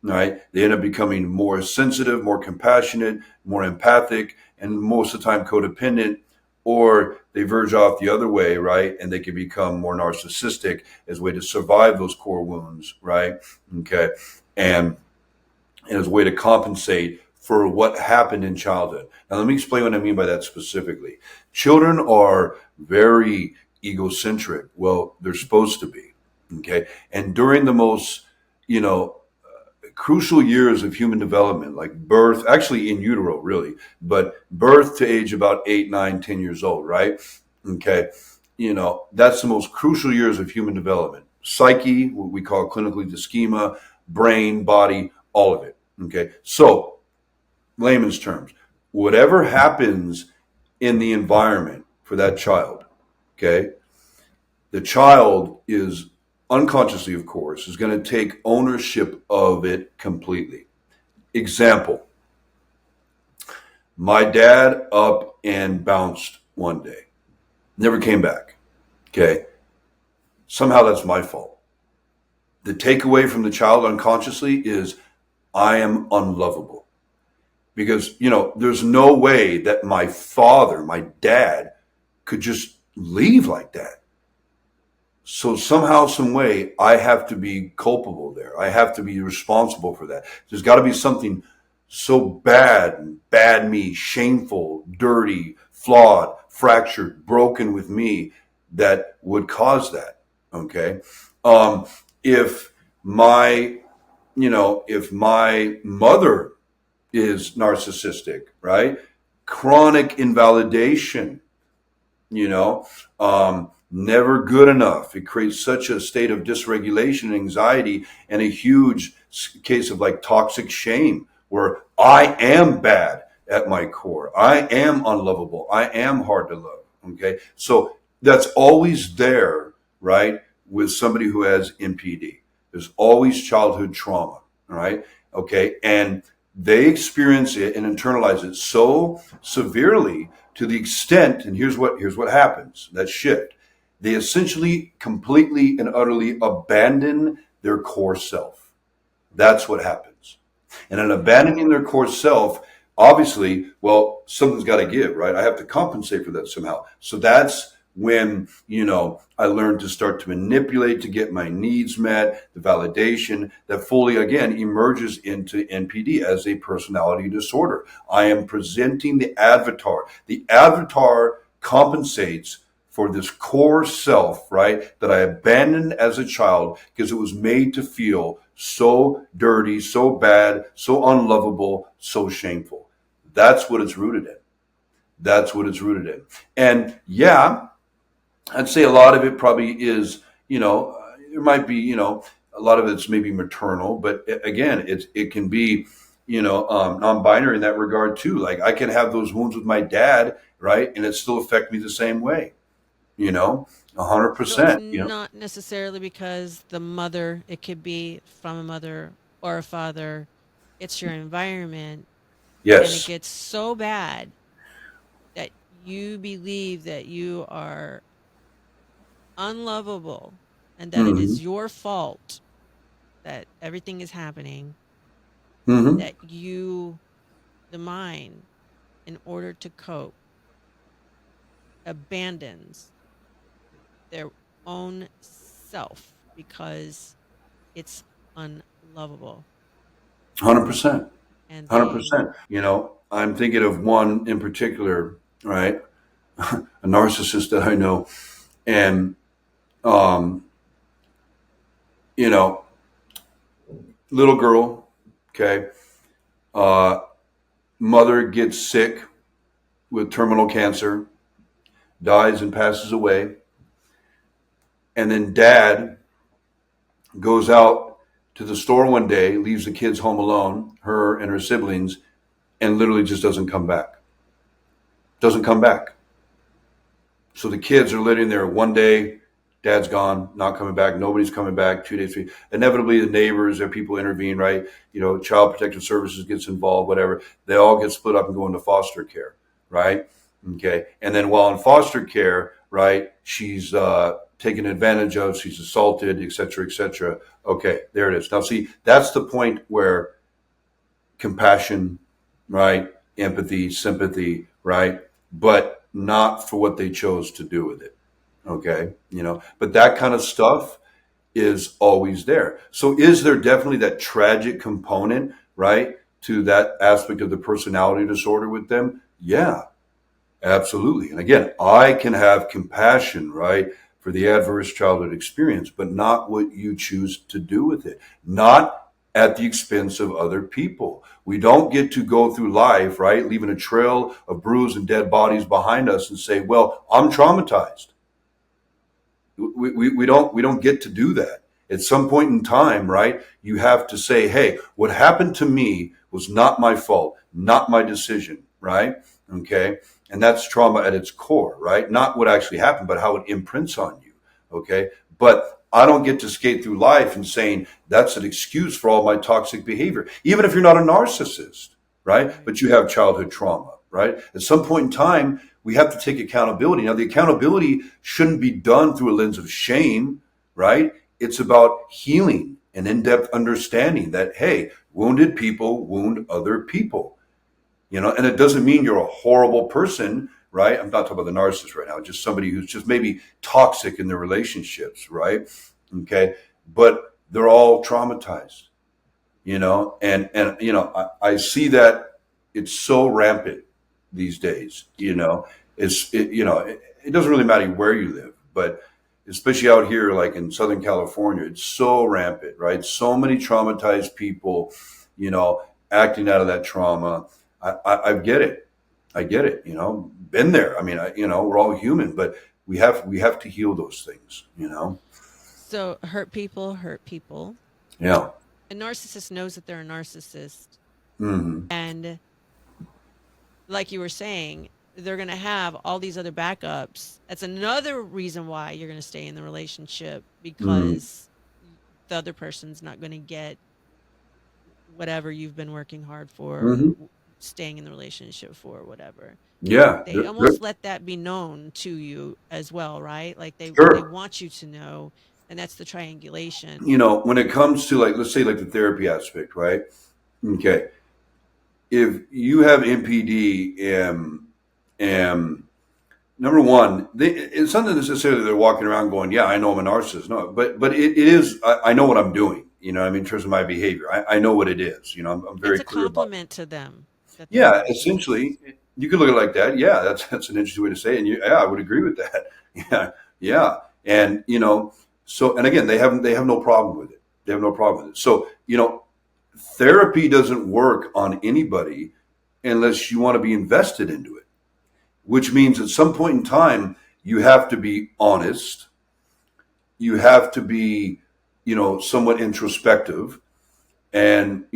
Right. They end up becoming more sensitive, more compassionate, more empathic, and most of the time codependent, or they verge off the other way, right? And they can become more narcissistic as a way to survive those core wounds, right? Okay. And as a way to compensate for what happened in childhood. Now, let me explain what I mean by that specifically. Children are very egocentric. Well, they're supposed to be. Okay. And during the most, you know, crucial years of human development, like birth, actually in utero, really, but birth to age about 8, 9, 10 years old, right? Okay. That's the most crucial years of human development. Psyche, what we call clinically the schema, brain, body, all of it. Okay. So, layman's terms, whatever happens in the environment for that child, okay, the child is unconsciously, of course, is going to take ownership of it completely. Example, my dad up and bounced one day, never came back. Okay. Somehow that's my fault. The takeaway from the child unconsciously is I am unlovable. Because, there's no way that my father, my dad, could just leave like that. So somehow, some way, I have to be culpable there. I have to be responsible for that. There's got to be something so bad me, shameful, dirty, flawed, fractured, broken with me that would cause that. Okay. If my mother is narcissistic, right? Chronic invalidation, never good enough. It creates such a state of dysregulation and anxiety and a huge case of like toxic shame where I am bad at my core. I am unlovable. I am hard to love. Okay. So that's always there, right? With somebody who has NPD. There's always childhood trauma, right? Okay. And they experience it and internalize it so severely to the extent, and here's what happens, that shift. They essentially completely and utterly abandon their core self. That's what happens. And in abandoning their core self, obviously, well, something's got to give, right? I have to compensate for that somehow. So that's when, I learned to start to manipulate to get my needs met, the validation that fully, again, emerges into NPD as a personality disorder. I am presenting the avatar. The avatar compensates for this core self, right, that I abandoned as a child because it was made to feel so dirty, so bad, so unlovable, so shameful. That's what it's rooted in. That's what it's rooted in. And yeah, I'd say a lot of it probably is, there might be, a lot of it's maybe maternal, but again, it can be, non-binary in that regard too. Like I can have those wounds with my dad, right, and it still affect me the same way, 100%. So it's not necessarily because the mother, it could be from a mother or a father. It's your environment. Yes. And it gets so bad that you believe that you are unlovable and that it is your fault that everything is happening, that the mind, in order to cope, abandons their own self because it's unlovable. 100%. And 100%. I'm thinking of one in particular, right? A narcissist that I know. And, little girl, okay, mother gets sick with terminal cancer, dies and passes away. And then dad goes out to the store one day, leaves the kids home alone, her and her siblings, and literally just doesn't come back. Doesn't come back. So the kids are living there one day, dad's gone, not coming back, nobody's coming back, 2 days, 3. Inevitably, the neighbors or people intervene, right? Child Protective Services gets involved, whatever. They all get split up and go into foster care, right? Okay. And then while in foster care, right, she's taken advantage of, she's assaulted, et cetera, et cetera. Okay, there it is. Now, see, that's the point where compassion, right, empathy, sympathy, right, but not for what they chose to do with it. Okay, but that kind of stuff is always there. So is there definitely that tragic component, right, to that aspect of the personality disorder with them? Yeah, absolutely. And again, I can have compassion, right, for the adverse childhood experience, but not what you choose to do with it. Not at the expense of other people. We don't get to go through life, right, leaving a trail of bruised and dead bodies behind us and say, well, I'm traumatized. We don't get to do that. At some point in time, right, you have to say, hey, what happened to me was not my fault, not my decision, right? Okay. And that's trauma at its core, right? Not what actually happened, but how it imprints on you. Okay. But I don't get to skate through life and saying that's an excuse for all my toxic behavior, even if you're not a narcissist, right? But you have childhood trauma, right? At some point in time, we have to take accountability. Now, the accountability shouldn't be done through a lens of shame, right? It's about healing and in-depth understanding that, hey, wounded people wound other people, and it doesn't mean you're a horrible person, right? I'm not talking about the narcissist right now, just somebody who's just maybe toxic in their relationships, right? Okay. But they're all traumatized, I see that it's so rampant these days, it doesn't really matter where you live, but especially out here, like in Southern California, it's so rampant, right? So many traumatized people, acting out of that trauma. I get it. I get it. Been there. I mean, we're all human, but we have to heal those things. So hurt people hurt people. Yeah. A narcissist knows that they're a narcissist. Hmm. And like you were saying, they're going to have all these other backups. That's another reason why you're going to stay in the relationship, Hmm. because the other person's not going to get whatever you've been working hard for, Hmm. staying in the relationship for, whatever. Yeah. They almost let that be known to you as well, right? Like they Sure. want you to know, and that's the triangulation. When it comes to, like, let's say, like, the therapy aspect, right? Okay. If you have NPD, number one, it's not necessarily they're walking around going, yeah, I know I'm a narcissist. No, but it is, I know what I'm doing, I mean, in terms of my behavior. I know what it is. I'm It's very a clear about it. compliment to them that they're a Yeah, narcissist. essentially, you could look at it like that. Yeah, that's an interesting way to say it. And yeah, I would agree with that. Yeah, yeah. And, so, and again, they have no problem with it. They have no problem with it. So, therapy doesn't work on anybody unless you want to be invested into it, which means at some point in time, you have to be honest. You have to be, somewhat introspective, and,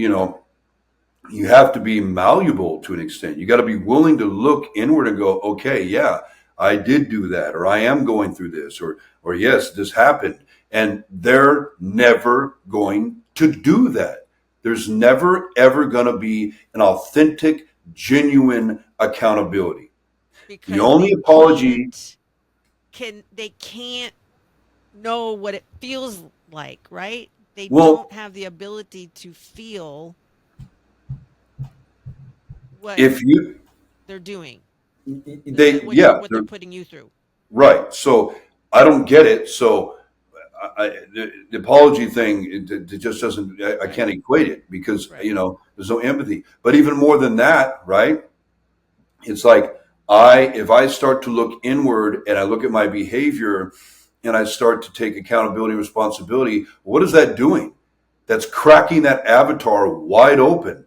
you have to be malleable to an extent. You got to be willing to look inward and go, okay, yeah, I did do that, or I am going through this, or yes, this happened. And they're never going to do that. There's never, ever going to be an authentic, genuine accountability. The Because only they apology, can't know what it feels like, right? They well, don't have the ability to feel what if you, they're doing, what yeah, they're putting you through. right. So I don't get it. So the apology thing, it just doesn't. I Right. can't equate it because Right. there's no empathy. But even more than that, right? It's like if I start to look inward and I look at my behavior and I start to take accountability and responsibility, what is that doing? That's cracking that avatar wide open,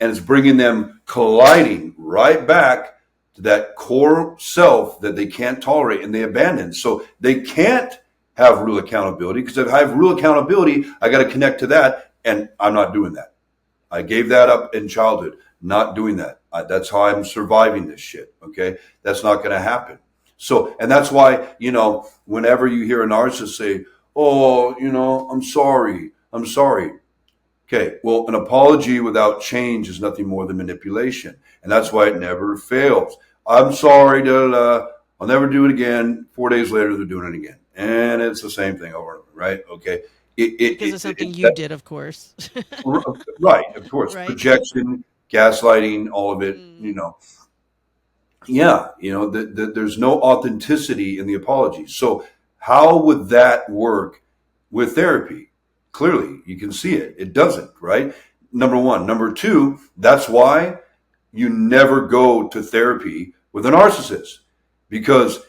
and it's bringing them colliding right back to that core self that they can't tolerate and they abandon. So they can't have real accountability, because if I have real accountability, I got to connect to that, and I'm not doing that. I gave that up in childhood, not doing that. That's how I'm surviving this shit. Okay. That's not going to happen. So, and that's why, whenever you hear a narcissist say, oh, I'm sorry, I'm sorry. Okay, well, an apology without change is nothing more than manipulation, and that's why it never fails. I'm sorry, I'll never do it again. 4 days later, they're doing it again, and it's the same thing over and over, right? Okay, Because of something you did, of course. right, of course, Right. projection, gaslighting, all of it. Mm. Yeah, there's no authenticity in the apology. So how would that work with therapy? Clearly, you can see it. It doesn't, right? Number one. Number two, that's why you never go to therapy with a narcissist, because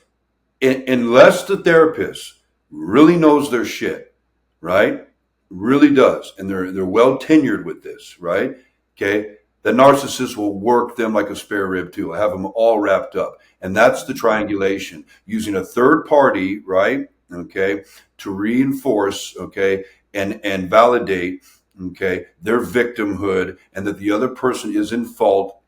unless the therapist really knows their shit, right? really does, and they're well tenured with this, right? Okay, the narcissist will work them like a spare rib too, have them all wrapped up, and that's the triangulation using a third party, right? Okay, to reinforce, okay, and validate, okay, their victimhood, and that the other person is in fault,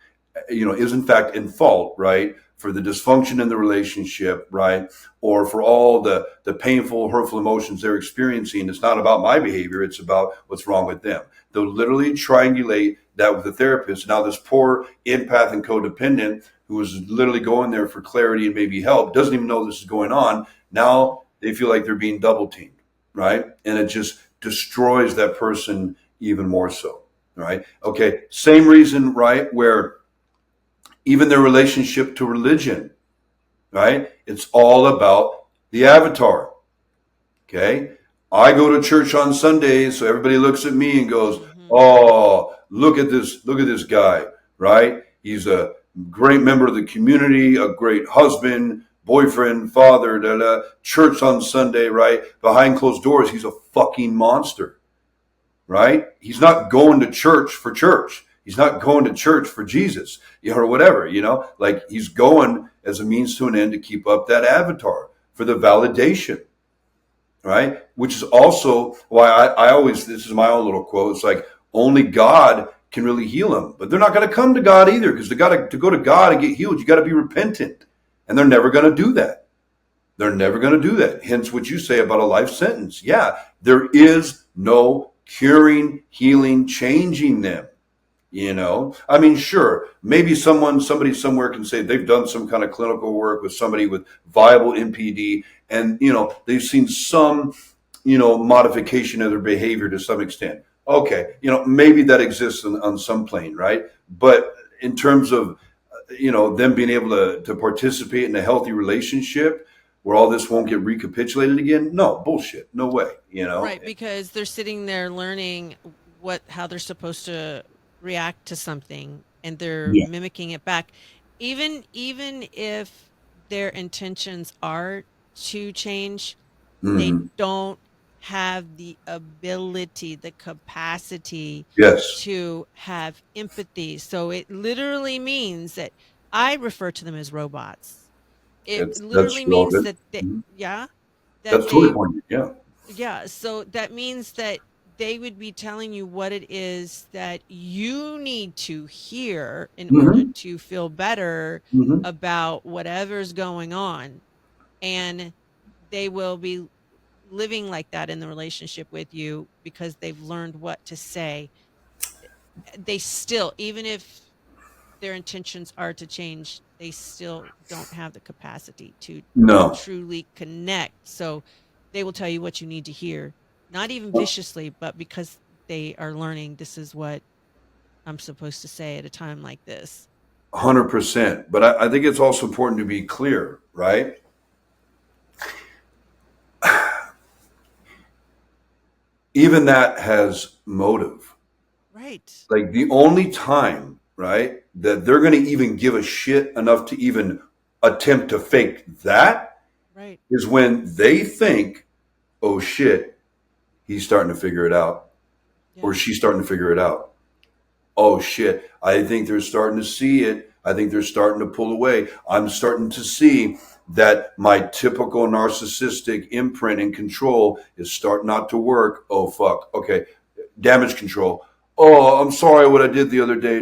is in fact in fault, right, for the dysfunction in the relationship, right, or for all the painful, hurtful emotions they're experiencing. It's not about my behavior; it's about what's wrong with them. They'll literally triangulate that with the therapist. Now, this poor empath and codependent who is literally going there for clarity and maybe help doesn't even know this is going on. Now they feel like they're being double teamed, right, and it just destroys that person even more so. Right? Okay. Same reason, right, where even their relationship to religion, right? It's all about the avatar. Okay. I go to church on Sundays, so everybody looks at me and goes, "Oh, look at this guy, right? He's a great member of the community, a great husband, boyfriend, father, da, da, church on Sunday, right? Behind closed doors, he's a fucking monster, right? He's not going to church for church. He's not going to church for Jesus, or whatever, like he's going as a means to an end to keep up that avatar for the validation, right? Which is also why I always, this is my own little quote. It's like only God can really heal them, but they're not going to come to God either, because to go to God and get healed, you got to be repentant, and they're never going to do that. They're never going to do that. Hence what you say about a life sentence. Yeah, there is no curing, healing, changing them. I mean, sure, maybe somebody somewhere can say they've done some kind of clinical work with somebody with viable MPD, and they've seen some modification of their behavior to some extent. Okay, maybe that exists on some plane, right? But in terms of them being able to participate in a healthy relationship where all this won't get recapitulated again, no, bullshit, no way. Right, because they're sitting there learning how they're supposed to react to something, and they're mimicking it back, even if their intentions are to change. They don't have the ability, the capacity to have empathy. So it literally means that I refer to them as robots. It literally That's means relevant. that that That's totally poignant. Yeah, so that means that they would be telling you what it is that you need to hear in order to feel better about whatever's going on. And they will be living like that in the relationship with you because they've learned what to say. They still, even if their intentions are to change, they still don't have the capacity to No, truly connect. So they will tell you what you need to hear, not even viciously, but because they are learning this is what I'm supposed to say at a time like this. 100%. But I think it's also important to be clear, right? Even that has motive. Right. Like the only time, right, that they're going to even give a shit enough to even attempt to fake that Right. is when they think, oh shit, he's starting to figure it out, or Yeah. she's starting to figure it out. Oh shit, I think they're starting to see it. I think they're starting to pull away. I'm starting to see that my typical narcissistic imprint and control is starting not to work. Oh fuck. Okay. Damage control. Oh, I'm sorry what I did the other day.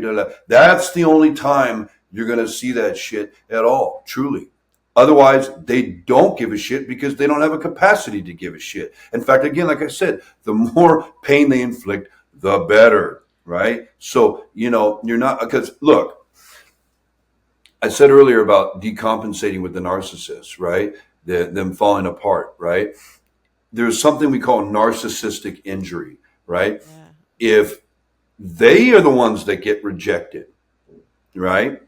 That's the only time you're going to see that shit at all, truly. Otherwise, they don't give a shit because they don't have a capacity to give a shit. In fact, again, like I said, the more pain they inflict, the better, right? So, you're not, because look, I said earlier about decompensating with the narcissist, right? Them falling apart, right? There's something we call narcissistic injury, right? Yeah. If they are the ones that get rejected, right?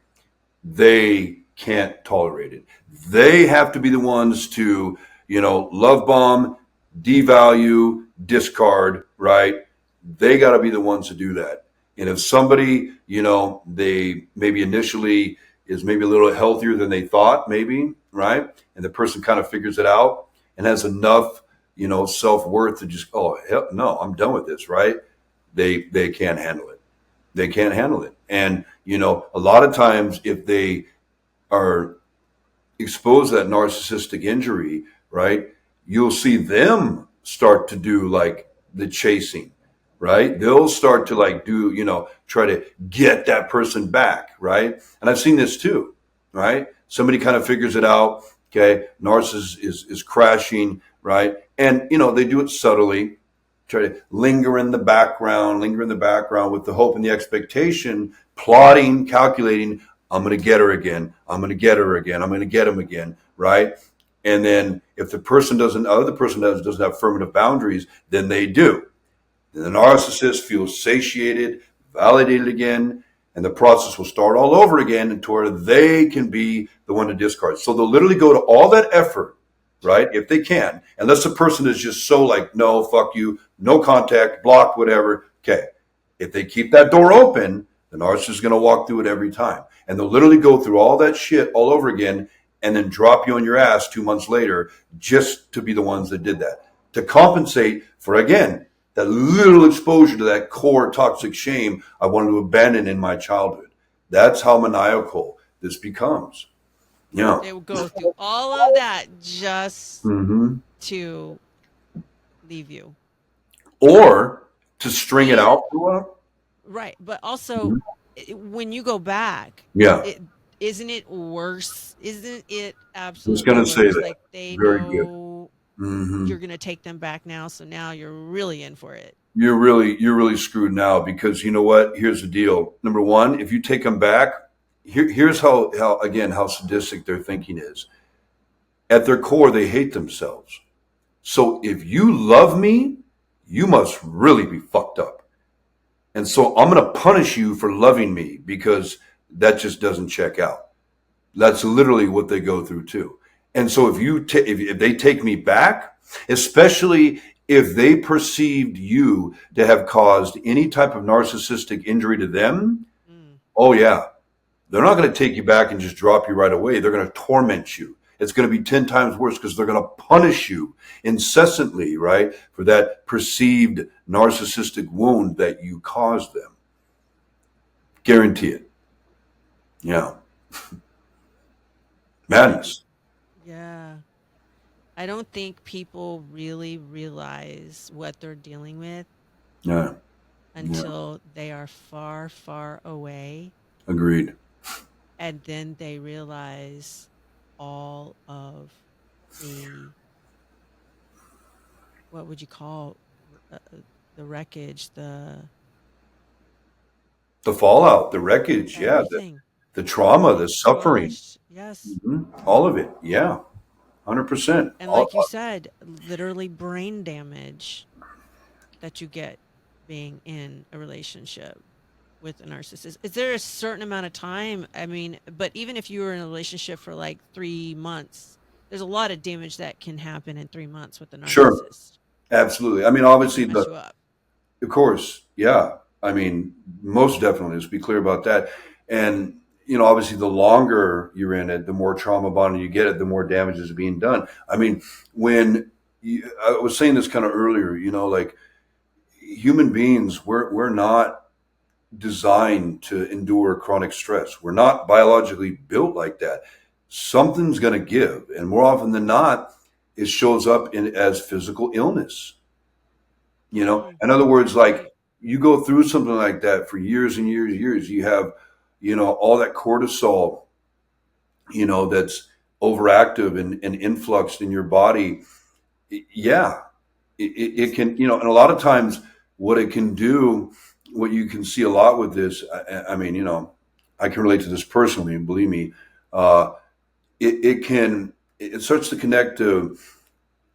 They can't tolerate it. They have to be the ones to, love bomb, devalue, discard, right? They got to be the ones to do that. And if somebody, they maybe initially is maybe a little healthier than they thought, maybe, right? And the person kind of figures it out and has enough self-worth to just, oh, hell no, I'm done with this, right? They can't handle it. They can't handle it. And, a lot of times if they are exposed to that narcissistic injury, right, you'll see them start to do like the chasing, right? They'll start to like do, try to get that person back, right? And I've seen this too, right? Somebody kind of figures it out. Okay, narcissist is crashing, right? And they do it subtly, try to linger in the background with the hope and the expectation, plotting, calculating. I'm going to get her again. I'm going to get her again. I'm going to get him again, right? And then if the other person doesn't have affirmative boundaries, then they do. And the narcissist feels satiated, validated again, and the process will start all over again until where they can be the one to discard. So they'll literally go to all that effort, right? If they can, unless the person is just so like, no, fuck you, no contact, blocked, whatever. Okay. If they keep that door open, the narcissist is going to walk through it every time. And they'll literally go through all that shit all over again and then drop you on your ass 2 months later just to be the ones that did that. To compensate for, again, that little exposure to that core toxic shame I wanted to abandon in my childhood. That's how maniacal this becomes. Yeah. They will go through all of that just to leave you. Or to string it out. Right. But also, when you go back, yeah, isn't it worse? Isn't it absolutely I was going to say that. Like they Very know good. you're going to take them back now, so now you're really in for it. You're really screwed now, because you know what? Here's the deal. Number one, if you take them back, here's how sadistic their thinking is. At their core, they hate themselves. So if you love me, you must really be fucked up. And so I'm going to punish you for loving me, because that just doesn't check out. That's literally what they go through too. And so if they take me back, especially if they perceived you to have caused any type of narcissistic injury to them, oh yeah, they're not going to take you back and just drop you right away. They're going to torment you. It's going to be 10 times worse, because they're going to punish you incessantly, right, for that perceived narcissistic wound that you caused them. Guarantee it. Yeah. Madness. Yeah. I don't think people really realize what they're dealing with until they are far, far away. Agreed. And then they realize all of what would you call the wreckage, the fallout, the wreckage, everything. The trauma, the suffering. Yes. All of it. Yeah. 100%. And like you said, literally brain damage that you get being in a relationship with a narcissist. Is there a certain amount of time? I mean, but even if you were in a relationship for like 3 months, there's a lot of damage that can happen in 3 months with a narcissist. Sure. Absolutely. I mean, obviously, of course. Yeah. I mean, most definitely. Let's be clear about that. And, obviously, the longer you're in it, the more trauma bonded you get it, the more damage is being done. I mean, I was saying this kind of earlier, like human beings, we're not designed to endure chronic stress. We're not biologically built like that. Something's going to give. And more often than not, it shows up as physical illness. In other words, like you go through something like that for years and years and years, you have, all that cortisol, that's overactive and influxed in your body. Yeah, it can, and a lot of times what it can do, what you can see a lot with this, I mean, I can relate to this personally, and believe me, it starts to connect to,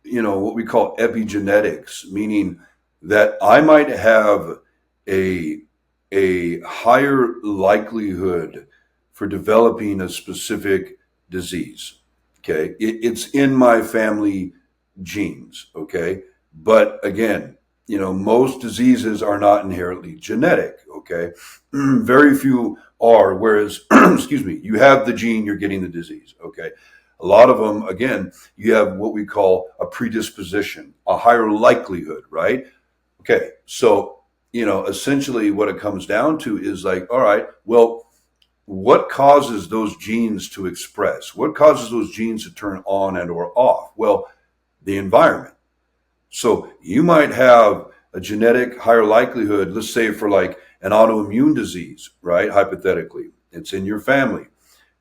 what we call epigenetics, meaning that I might have a higher likelihood for developing a specific disease. Okay. It's in my family genes. Okay. But again, most diseases are not inherently genetic. Okay. Very few are. Whereas, excuse me, you have the gene, you're getting the disease. Okay. A lot of them, again, you have what we call a predisposition, a higher likelihood, right? Okay, so essentially what it comes down to is like, all right, well, what causes those genes to express? What causes those genes to turn on and or off? Well, the environment. So you might have a genetic higher likelihood, let's say for like an autoimmune disease, right? Hypothetically, it's in your family.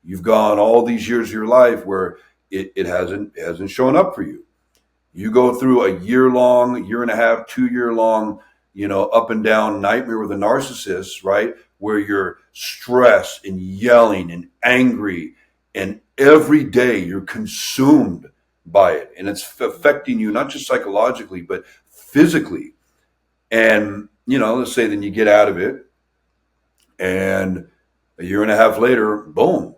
You've gone all these years of your life where it hasn't shown up for you. You go through a year long, year and a half, 2 year long, up and down nightmare with a narcissist, right? Where you're stressed and yelling and angry, and every day you're consumed by it. And it's affecting you, not just psychologically, but physically. And, let's say then you get out of it, and a year and a half later, boom,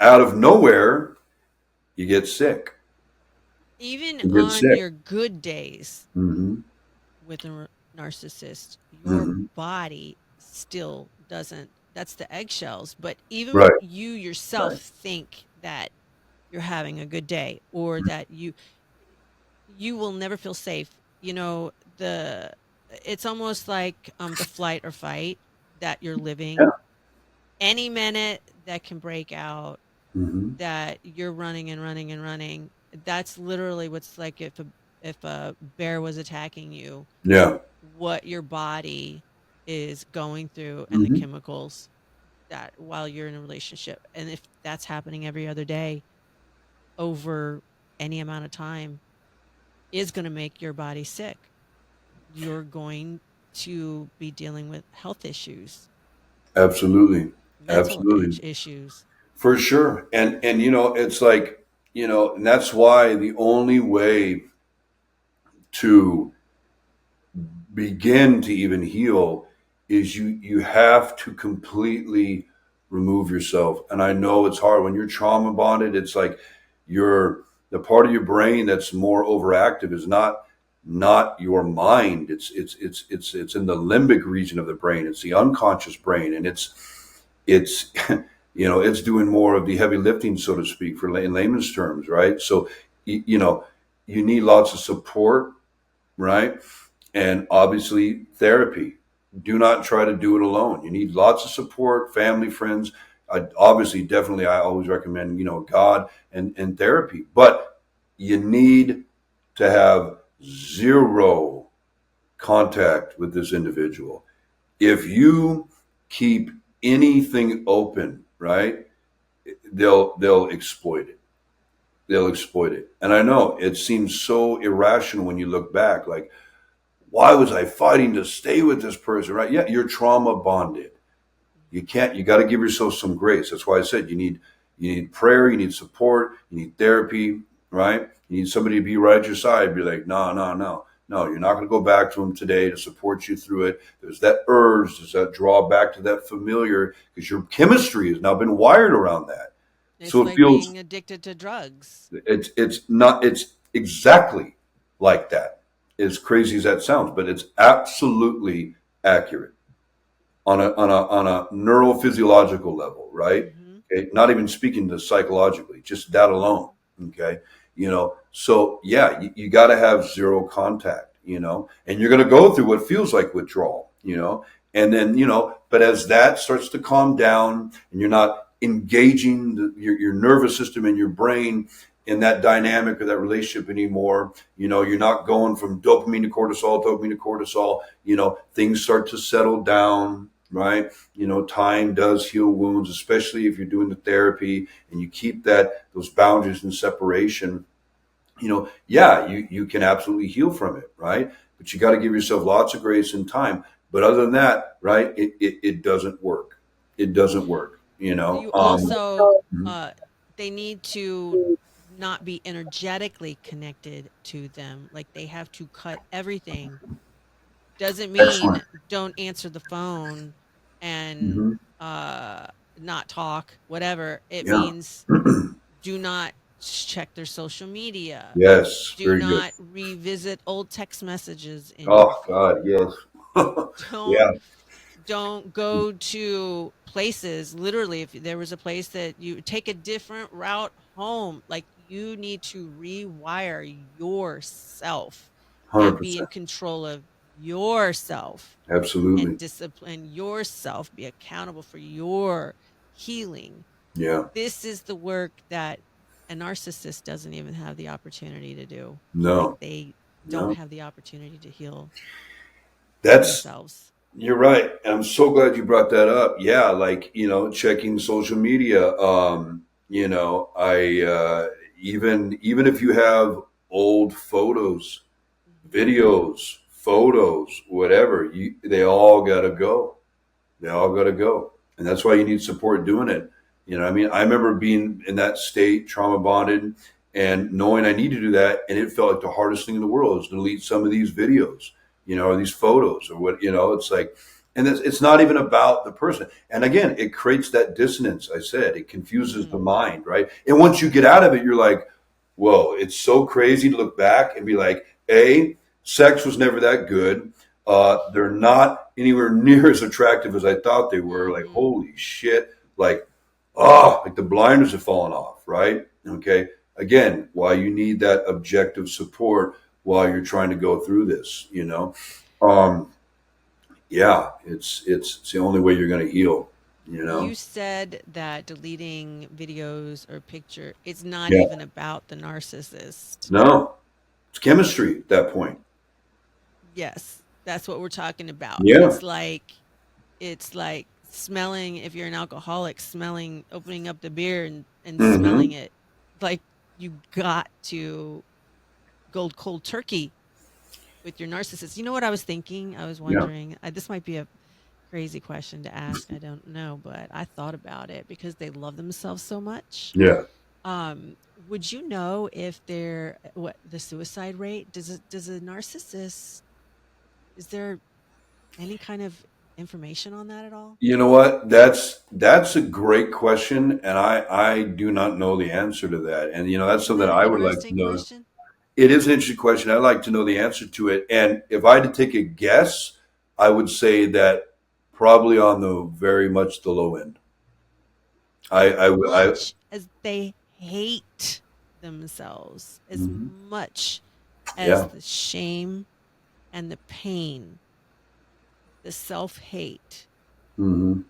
out of nowhere, you get sick. Even You get on sick. your good days Hmm. with a narcissist, your Hmm. body still doesn't, that's the eggshells. But even Right. when you yourself Right. think that you're having a good day, or that you will never feel safe, the it's almost like the flight or fight that you're Yeah. living. Any minute that can break out, Hmm. that you're running and running and running. That's literally what's like if a bear was attacking you, Yeah. what your body is going through, and the Hmm. chemicals that while you're in a relationship. And if that's happening every other day over any amount of time, is going to make your body sick. You're going to be dealing with health issues, Absolutely. mental Absolutely. issues. For sure. And it's like, and that's why the only way to begin to even heal is you have to completely remove yourself. And I know it's hard when you're trauma bonded. It's like the part of your brain that's more overactive is not your mind. It's in the limbic region of the brain. It's the unconscious brain, and it's it's doing more of the heavy lifting, so to speak, for in layman's terms, right? So you need lots of support, right? And obviously therapy. Do not try to do it alone. You need lots of support, family, friends. Definitely, I always recommend, God and therapy. But you need to have zero contact with this individual. If you keep anything open, right, they'll exploit it. They'll exploit it. And I know it seems so irrational when you look back, like, why was I fighting to stay with this person, right? Yeah, you're trauma bonded. You got to give yourself some grace. That's why I said you need prayer, you need support, you need therapy, right? You need somebody to be right at your side. Be like, no, no, no, no. You're not going to go back to them today to support you through it. There's that urge, there's that draw back to that familiar, because your chemistry has now been wired around that. It's So it like feels being addicted to drugs. it's exactly like that. As crazy as that sounds, but it's absolutely accurate on a neurophysiological level, right? Hmm. Okay, not even speaking to psychologically, just that alone. Okay, so yeah, you got to have zero contact, and you're going to go through what feels like withdrawal, and then but as that starts to calm down and you're not engaging your nervous system and your brain in that dynamic or that relationship anymore, you're not going from dopamine to cortisol, things start to settle down, right? Time does heal wounds, especially if you're doing the therapy and you keep those boundaries and separation. Yeah, you can absolutely heal from it, right? But you got to give yourself lots of grace and time. But other than that, right, it doesn't work. It doesn't work. You also, Mhm. uh, they need to not be energetically connected to them. Like they have to cut everything. Doesn't mean Excellent. don't answer the phone and Hmm. uh, not talk, whatever. It Yeah. means do not check their social media. Yes. Do Very good. not revisit old text messages in your Oh God, phone. yes. Don't Yeah. don't go to places. Literally, if there was a place that you take a different route home. Like you need to rewire yourself and be in 100%. control of yourself and Absolutely. discipline yourself, be accountable for your healing. Yeah. This is the work that a narcissist doesn't even have the opportunity to do. Like No. they don't No. have the opportunity to heal That's themselves. You're right. And I'm so glad you brought that up. Yeah, like, checking social media. Even if you have old photos, Mhm. videos, photos, whatever, they all gotta go. They all gotta go. And that's why you need support doing it. I mean, I remember being in that state, trauma bonded, and knowing I need to do that, and it felt like the hardest thing in the world is to delete some of these videos, or these photos, or what, it's like, and it's not even about the person. And again, it creates that dissonance. I said it confuses the Mhm. mind, right? And once you get out of it, you're like, whoa, it's so crazy to look back and be like, sex was never that good. They're not anywhere near as attractive as I thought they were. Like, Mhm. holy shit. Like, like the blinders have fallen off, right? Okay. Again, why you need that objective support while you're trying to go through this. Um, yeah, it's the only way you're going to heal. You said that deleting videos or picture, it's not Yeah. even about the narcissist. No, it's chemistry at that point. Yes, that's what we're talking about. Yeah. It's like smelling if you're an alcoholic, smelling opening up the beer and smelling Mm-hmm. it. Like you got to go cold turkey with your narcissist. You know what I was thinking? I was Yeah. wondering, this might be a crazy question to ask. I don't know, but I thought about it because they love themselves so much. Yeah. Would you know if they're what the suicide rate? Does a narcissist is there any kind of information on that at all? You know what? That's a great question, and I do not know the answer to that. And that's Isn't something that an I would like to interesting know. question? It is an interesting question. I'd like to know the answer to it. And if I had to take a guess, I would say that probably on the very much the low end. As I much as they hate themselves, as Mhm. much as Yeah. the shame and the pain, the self-hate, Hmm.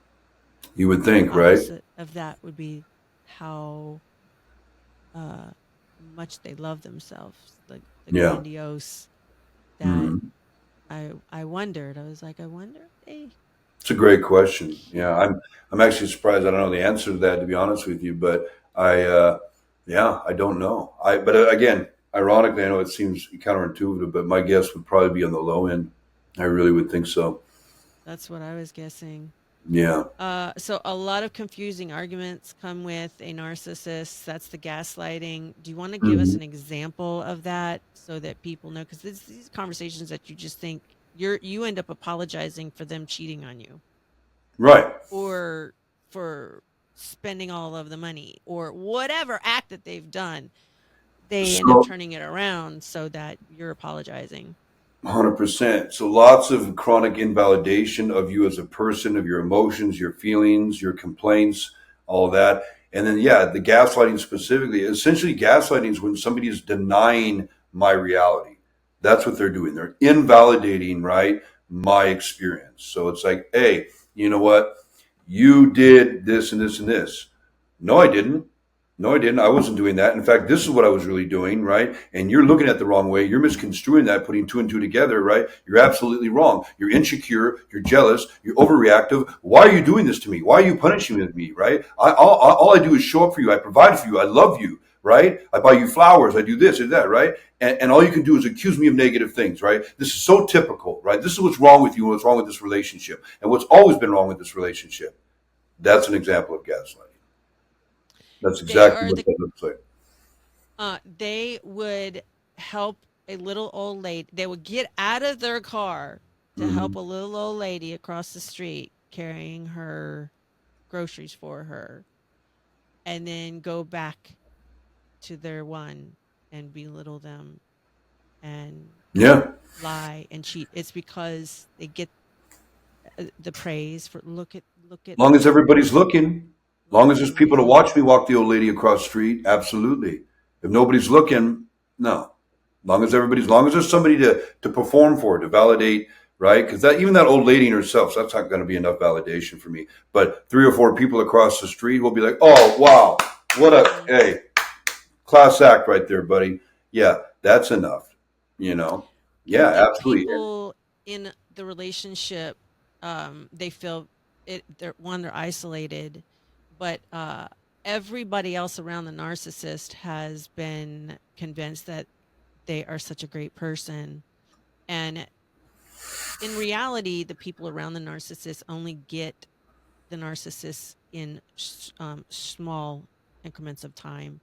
You would the think, right? opposite of that would be how uh, much they love themselves, the Yeah. grandiose that Hmm. I wondered. I was like, I wonder if they It's a great question. Yeah, care. I'm actually surprised. I don't know the answer to that, to be honest with you. But yeah, I don't know. But again, ironically, I know it seems counterintuitive, but my guess would probably be on the low end. I really would think so. That's what I was guessing. Yeah. So a lot of confusing arguments come with a narcissist. That's the gaslighting. Do you want to give us Hmm. an example of that so that people know? Because these conversations that you just think you end up apologizing for them cheating on you Right. or for spending all of the money or whatever act that they've done. They end up So turning it around so that you're apologizing. 100%. So lots of chronic invalidation of you as a person, of your emotions, your feelings, your complaints, all that. And then, yeah, the gaslighting specifically, essentially, gaslighting is when somebody is denying my reality. That's what they're doing. They're invalidating, right, my experience. So it's like, hey, you know what? You did this and this and this. No, I didn't. No, I didn't. I wasn't doing that. In fact, this is what I was really doing, right? And you're looking at the wrong way. You're misconstruing that, putting two and two together, right? You're absolutely wrong. You're insecure. You're jealous. You're overreactive. Why are you doing this to me? Why are you punishing me, right? All I do is show up for you. I provide for you. I love you, right? I buy you flowers. I do this and that, right? And all you can do is accuse me of negative things, right? This is so typical, right? This is what's wrong with you and what's wrong with this relationship and what's always been wrong with this relationship. That's an example of gaslighting. That's They exactly are what the that looks like. they would help a little old lady. They would get out of their car to help Hmm. a little old lady across the street carrying her groceries for her and then go back to their one and belittle them and Yeah, lie and cheat. It's because they get the praise for look at long as look everybody's looking, Long as there's people to watch me walk the old lady across the street, absolutely. If nobody's looking, no. Long as there's somebody to perform for, to validate, right? Because that even that old lady in herself, so that's not going to be enough validation for me. But 3 or 4 people across the street will be like, oh wow, what a hey, class act right there, buddy. Yeah, that's enough. You know. Yeah, And then absolutely. people in the relationship, they feel they're isolated, but everybody else around the narcissist has been convinced that they are such a great person. And in reality, the people around the narcissist only get the narcissist in small increments of time,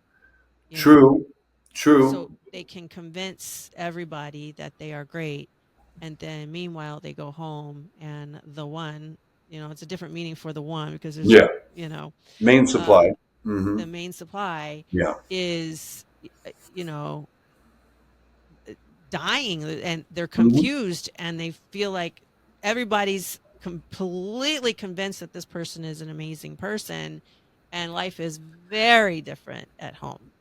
you know. True. True. So they can convince everybody that they are great. And then meanwhile, they go home and the one, it's a different meaning for the one because there's, Yeah. you know, Main uh, supply. Hmm. the main supply Yeah. is, you know, dying and they're Hmm. confused and they feel like everybody's completely convinced that this person is an amazing person and life is very different at home.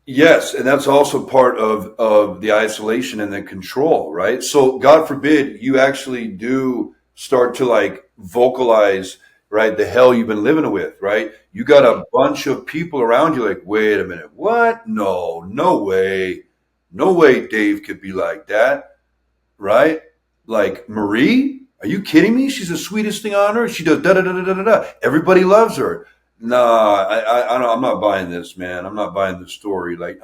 Yes, and that's also part of the isolation and the control, right? So God forbid you actually do start to like vocalize, right, the hell you've been living with, right? You got a Right. bunch of people around you like, wait a minute, what? No, no way. No way Dave could be like that, right? Like Marie, are you kidding me? She's the sweetest thing on earth. She does da da da da da da da. Everybody loves her. Nah, I don't, I'm not buying this, man. I'm not buying the story. Like,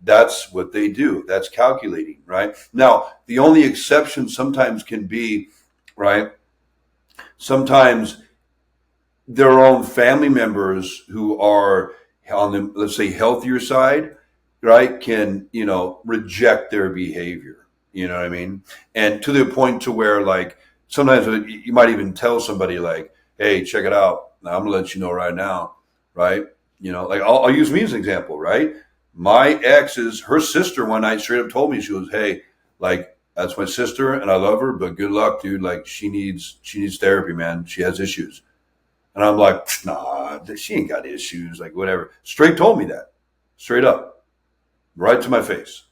that's what they do. That's calculating, right? Now, the only exception sometimes can be, right? Sometimes their own family members who are on the, let's say, healthier side, right, can, reject their behavior. You know what I mean? And to the point to where, like, sometimes you might even tell somebody, like, hey, check it out. I'm going to let you know right now, right? Like, I'll use me as an example, right? My ex's, her sister one night straight up told me, she goes, hey, like, that's my sister and I love her, but good luck, dude. Like, she needs therapy, man. She has issues. And I'm like, nah, she ain't got issues, like whatever. Straight told me that, straight up, right to my face,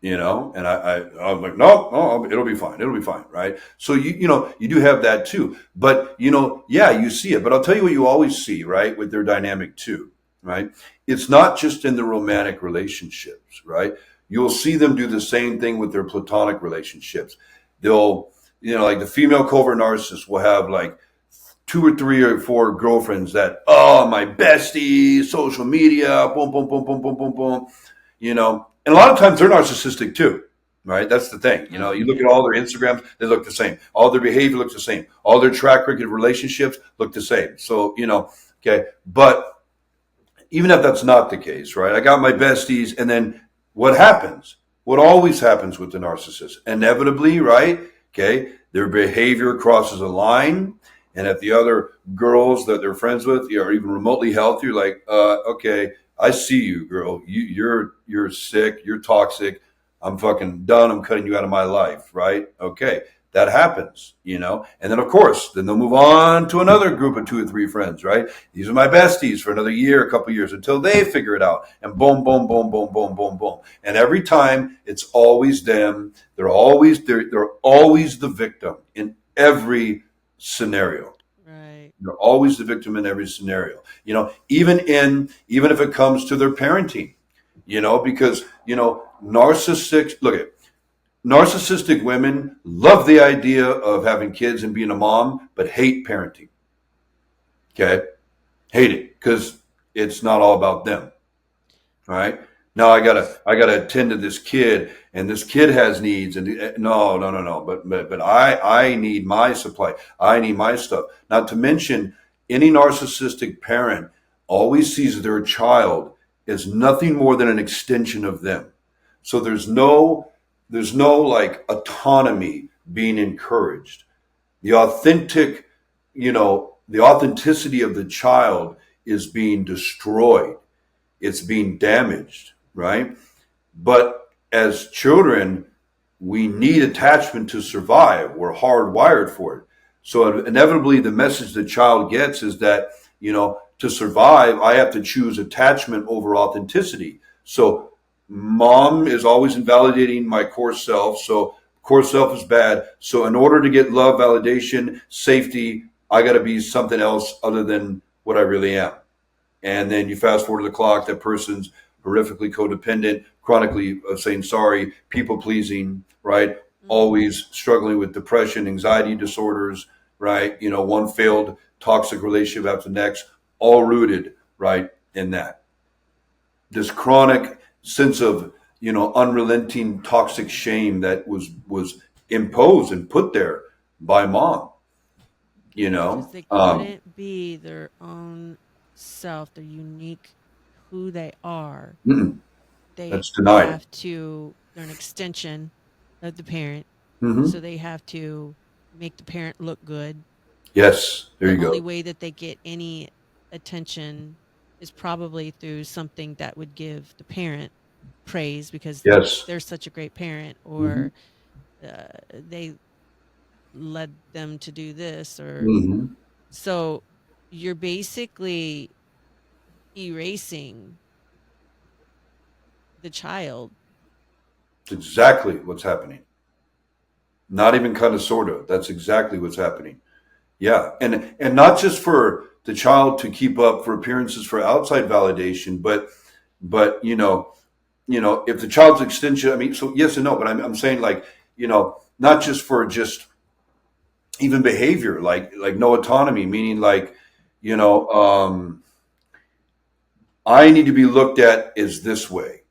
And I'm like, no, no, it'll be fine, right? So you do have that too, but yeah, you see it. But I'll tell you what you always see, right, with their dynamic too, right? It's not just in the romantic relationships, right? You'll see them do the same thing with their platonic relationships. They'll, like the female covert narcissist will have like 2 or 3 or 4 girlfriends that, oh, my bestie, social media, boom, boom, boom, boom, boom, boom, boom, And a lot of times they're narcissistic too, right? That's the thing. Oh, You look at yeah. all their Instagrams, they look the same. All their behavior looks the same. All their track record of relationships look the same. So, okay. But even if that's not the case, right? I got my besties, and then what happens? What always happens with the narcissist? Inevitably, right? Okay, their behavior crosses a line, and if the other girls that they're friends with are even remotely healthy, you're like, okay, I see you, girl. You're sick. You're toxic. I'm fucking done. I'm cutting you out of my life, right? Okay, that happens, And then, of course, then they'll move on to another group of 2 or 3 friends, right? These are my besties for another year, a couple years until they figure it out. And boom, boom, boom, boom, boom, boom, boom. And every time it's always them. They're always the victim in every scenario. Right. They're always the victim in every scenario. Even if it comes to their parenting, because narcissistic women love the idea of having kids and being a mom, but hate parenting. Okay? Hate it because it's not all about them. All right? Now I gotta attend to this kid, and this kid has needs, and no, no, no, no. But I need my supply. I need my stuff. Not to mention, any narcissistic parent always sees their child as nothing more than an extension of them. So there's no like autonomy being encouraged. The the authenticity of the child is being destroyed. It's being damaged, right? But as children, we need attachment to survive. We're hardwired for it. So inevitably, the message the child gets is that, to survive, I have to choose attachment over authenticity. So mom is always invalidating my core self. So core self is bad. So in order to get love, validation, safety, I got to be something else other than what I really am. And then you fast forward to the clock, that person's horrifically codependent, chronically saying sorry, people pleasing, right? Mm-hmm. Always struggling with depression, anxiety disorders, right? One failed toxic relationship after the next, all rooted, right, in that. This chronic sense of, unrelenting toxic shame that was imposed and put there by mom, you Because know. they couldn't be their own self, their unique who they are. Mm-mm, They that's denied. have to, they're an extension of the parent. Hmm. So they have to make the parent look good. Yes, there The you only go. way that they get any attention is probably through something that would give the parent praise because Yes. they're such a great parent, Hmm. or they led them to do this, or Hmm. so you're basically erasing the child. It's exactly what's happening. Not even kind of sort of. That's exactly what's happening. Yeah, and not just for the child to keep up for appearances for outside validation, but if the child's extension, I mean, so yes and no, but I'm saying like, not just for just even behavior, like no autonomy, meaning like, you know, um, I need to be looked at as this way.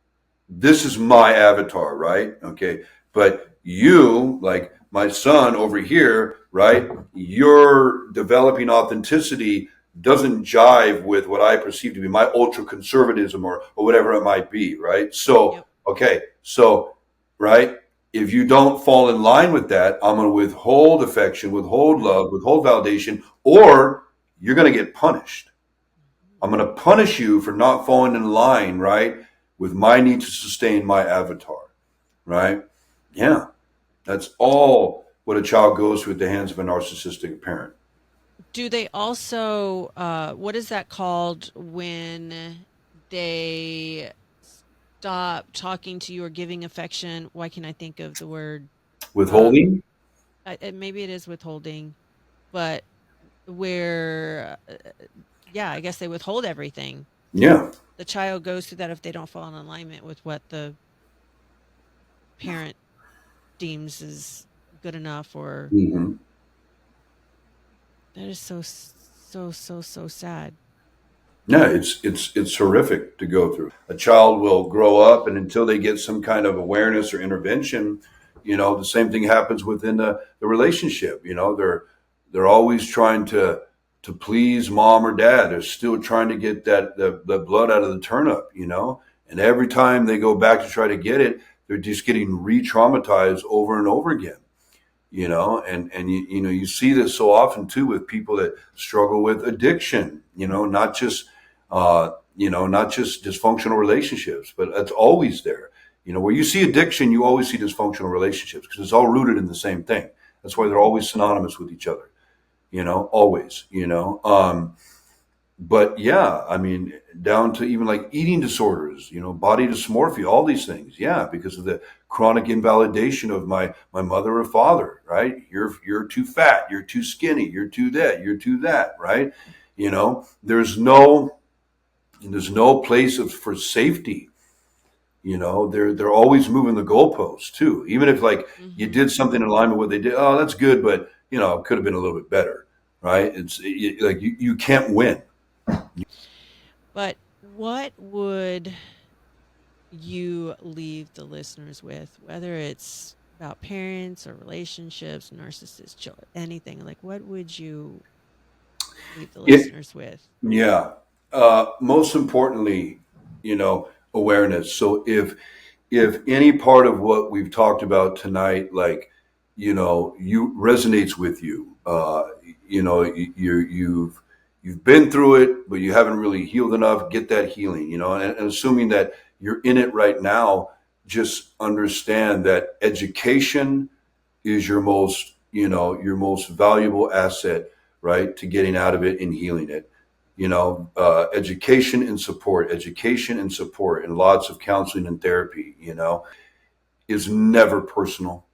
This is my avatar, right? Okay. But you, like my son over here, right? Your developing authenticity doesn't jive with what I perceive to be my ultra conservatism or whatever it might be, right? So, Yep. okay. So, right. If you don't fall in line with that, I'm going to withhold affection, withhold Right. love, withhold validation, or you're going to get punished. I'm going to punish you for not falling in line, right, with my need to sustain my avatar, right? Yeah, that's all what a child goes through at the hands of a narcissistic parent. Do they also, what is that called when they stop talking to you or giving affection? Why can't I think of the word? Um, Withholding? maybe it is withholding, but where, yeah, I guess they withhold everything. Yeah. The child goes through that if they don't fall in alignment with what the parent deems is good enough, or Hmm. that is so sad. Yeah, it's horrific to go through. A child will grow up, and until they get some kind of awareness or intervention, the same thing happens within the relationship. They're always trying to please mom or dad. They're still trying to get the blood out of the turnip, and every time they go back to try to get it, they're just getting re-traumatized over and over again. And you see this so often too with people that struggle with addiction, not just dysfunctional relationships, but it's always there. Where you see addiction, you always see dysfunctional relationships because it's all rooted in the same thing. That's why they're Hmm. always synonymous with each other, always. But yeah, I mean, down to even like eating disorders, body dysmorphia, all these things. Yeah, because of the chronic invalidation of my mother or father, right? You're too fat, you're too skinny, you're too that, you're too that, right? There's no place for safety. They're always moving the goalposts too. Even if like you Hmm. did something in alignment with what they did, oh, that's good, but it could have been a little bit better, right? Like you can't win. But what would you leave the listeners with, whether it's about parents or relationships, narcissists, children, anything? Like, what would you leave the It, listeners with? Yeah. Most importantly, awareness. So if any part of what we've talked about tonight, like, you resonates with you, you've been through it, but you haven't really healed enough, get that healing, and assuming that you're in it right now, just understand that education is your most valuable asset, right, to getting out of it and healing it. education and support, and lots of counseling and therapy, is never personal.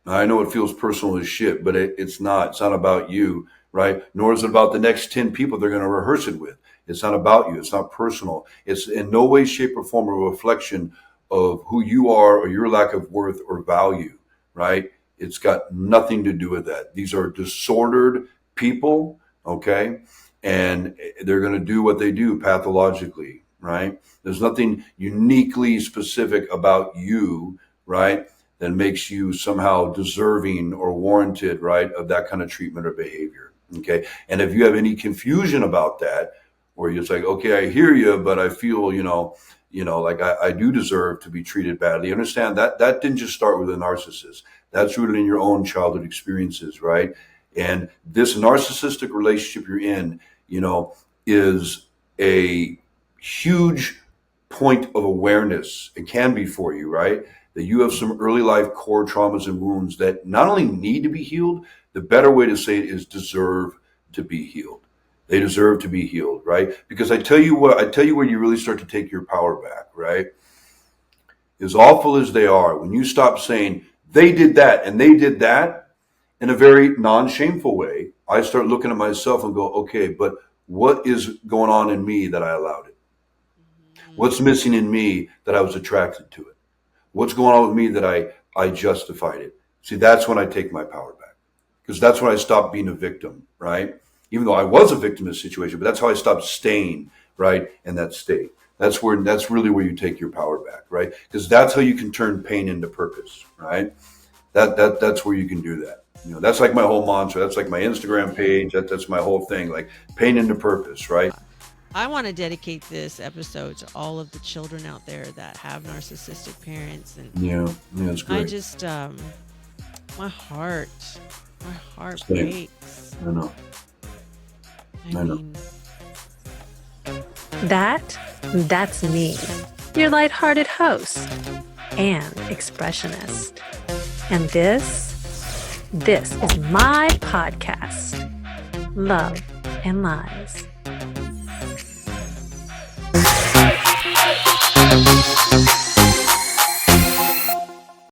Now, I know it feels personal as shit, but it's not. It's not about you, right? Nor is it about the next 10 people they're going to rehearse it with. It's not about you. It's not personal. It's in no way, shape, or form a reflection of who you are or your lack of worth or value, right? It's got nothing to do with that. These are disordered people, okay? And they're going to do what they do pathologically, right? There's nothing uniquely specific about you, right, that makes you somehow deserving or warranted, right, of that kind of treatment or behavior, okay? And if you have any confusion about that, or you're like, okay, I hear you, but I feel, like I do deserve to be treated badly. Understand that didn't just start with a narcissist. That's rooted in your own childhood experiences, right? And this narcissistic relationship you're in, is a huge point of awareness. It can be for you, right? That you have some early life core traumas and wounds that not only need to be healed, the better way to say it is deserve to be healed. They deserve to be healed, right? Because I tell you where you really start to take your power back, right? As awful as they are, when you stop saying, they did that and they did that in a very non-shameful way, I start looking at myself and go, okay, but what is going on in me that I allowed it? What's missing in me that I was attracted to it? What's going on with me that I justified it? See, that's when I take my power back, because that's when I stopped being a victim, right? Even though I was a victim of the situation, but that's how I stopped staying, right, in that state. That's really where you take your power back, right? Because that's how you can turn pain into purpose, right? That's where you can do that. That's like my whole mantra. That's like my Instagram page. That's my whole thing, like pain into purpose, right? I want to dedicate this episode to all of the children out there that have narcissistic parents. And yeah, that's great. I just, my heart Same. breaks. I know. I mean, That's me, your lighthearted host and expressionist. And this is my podcast, Love and Lies.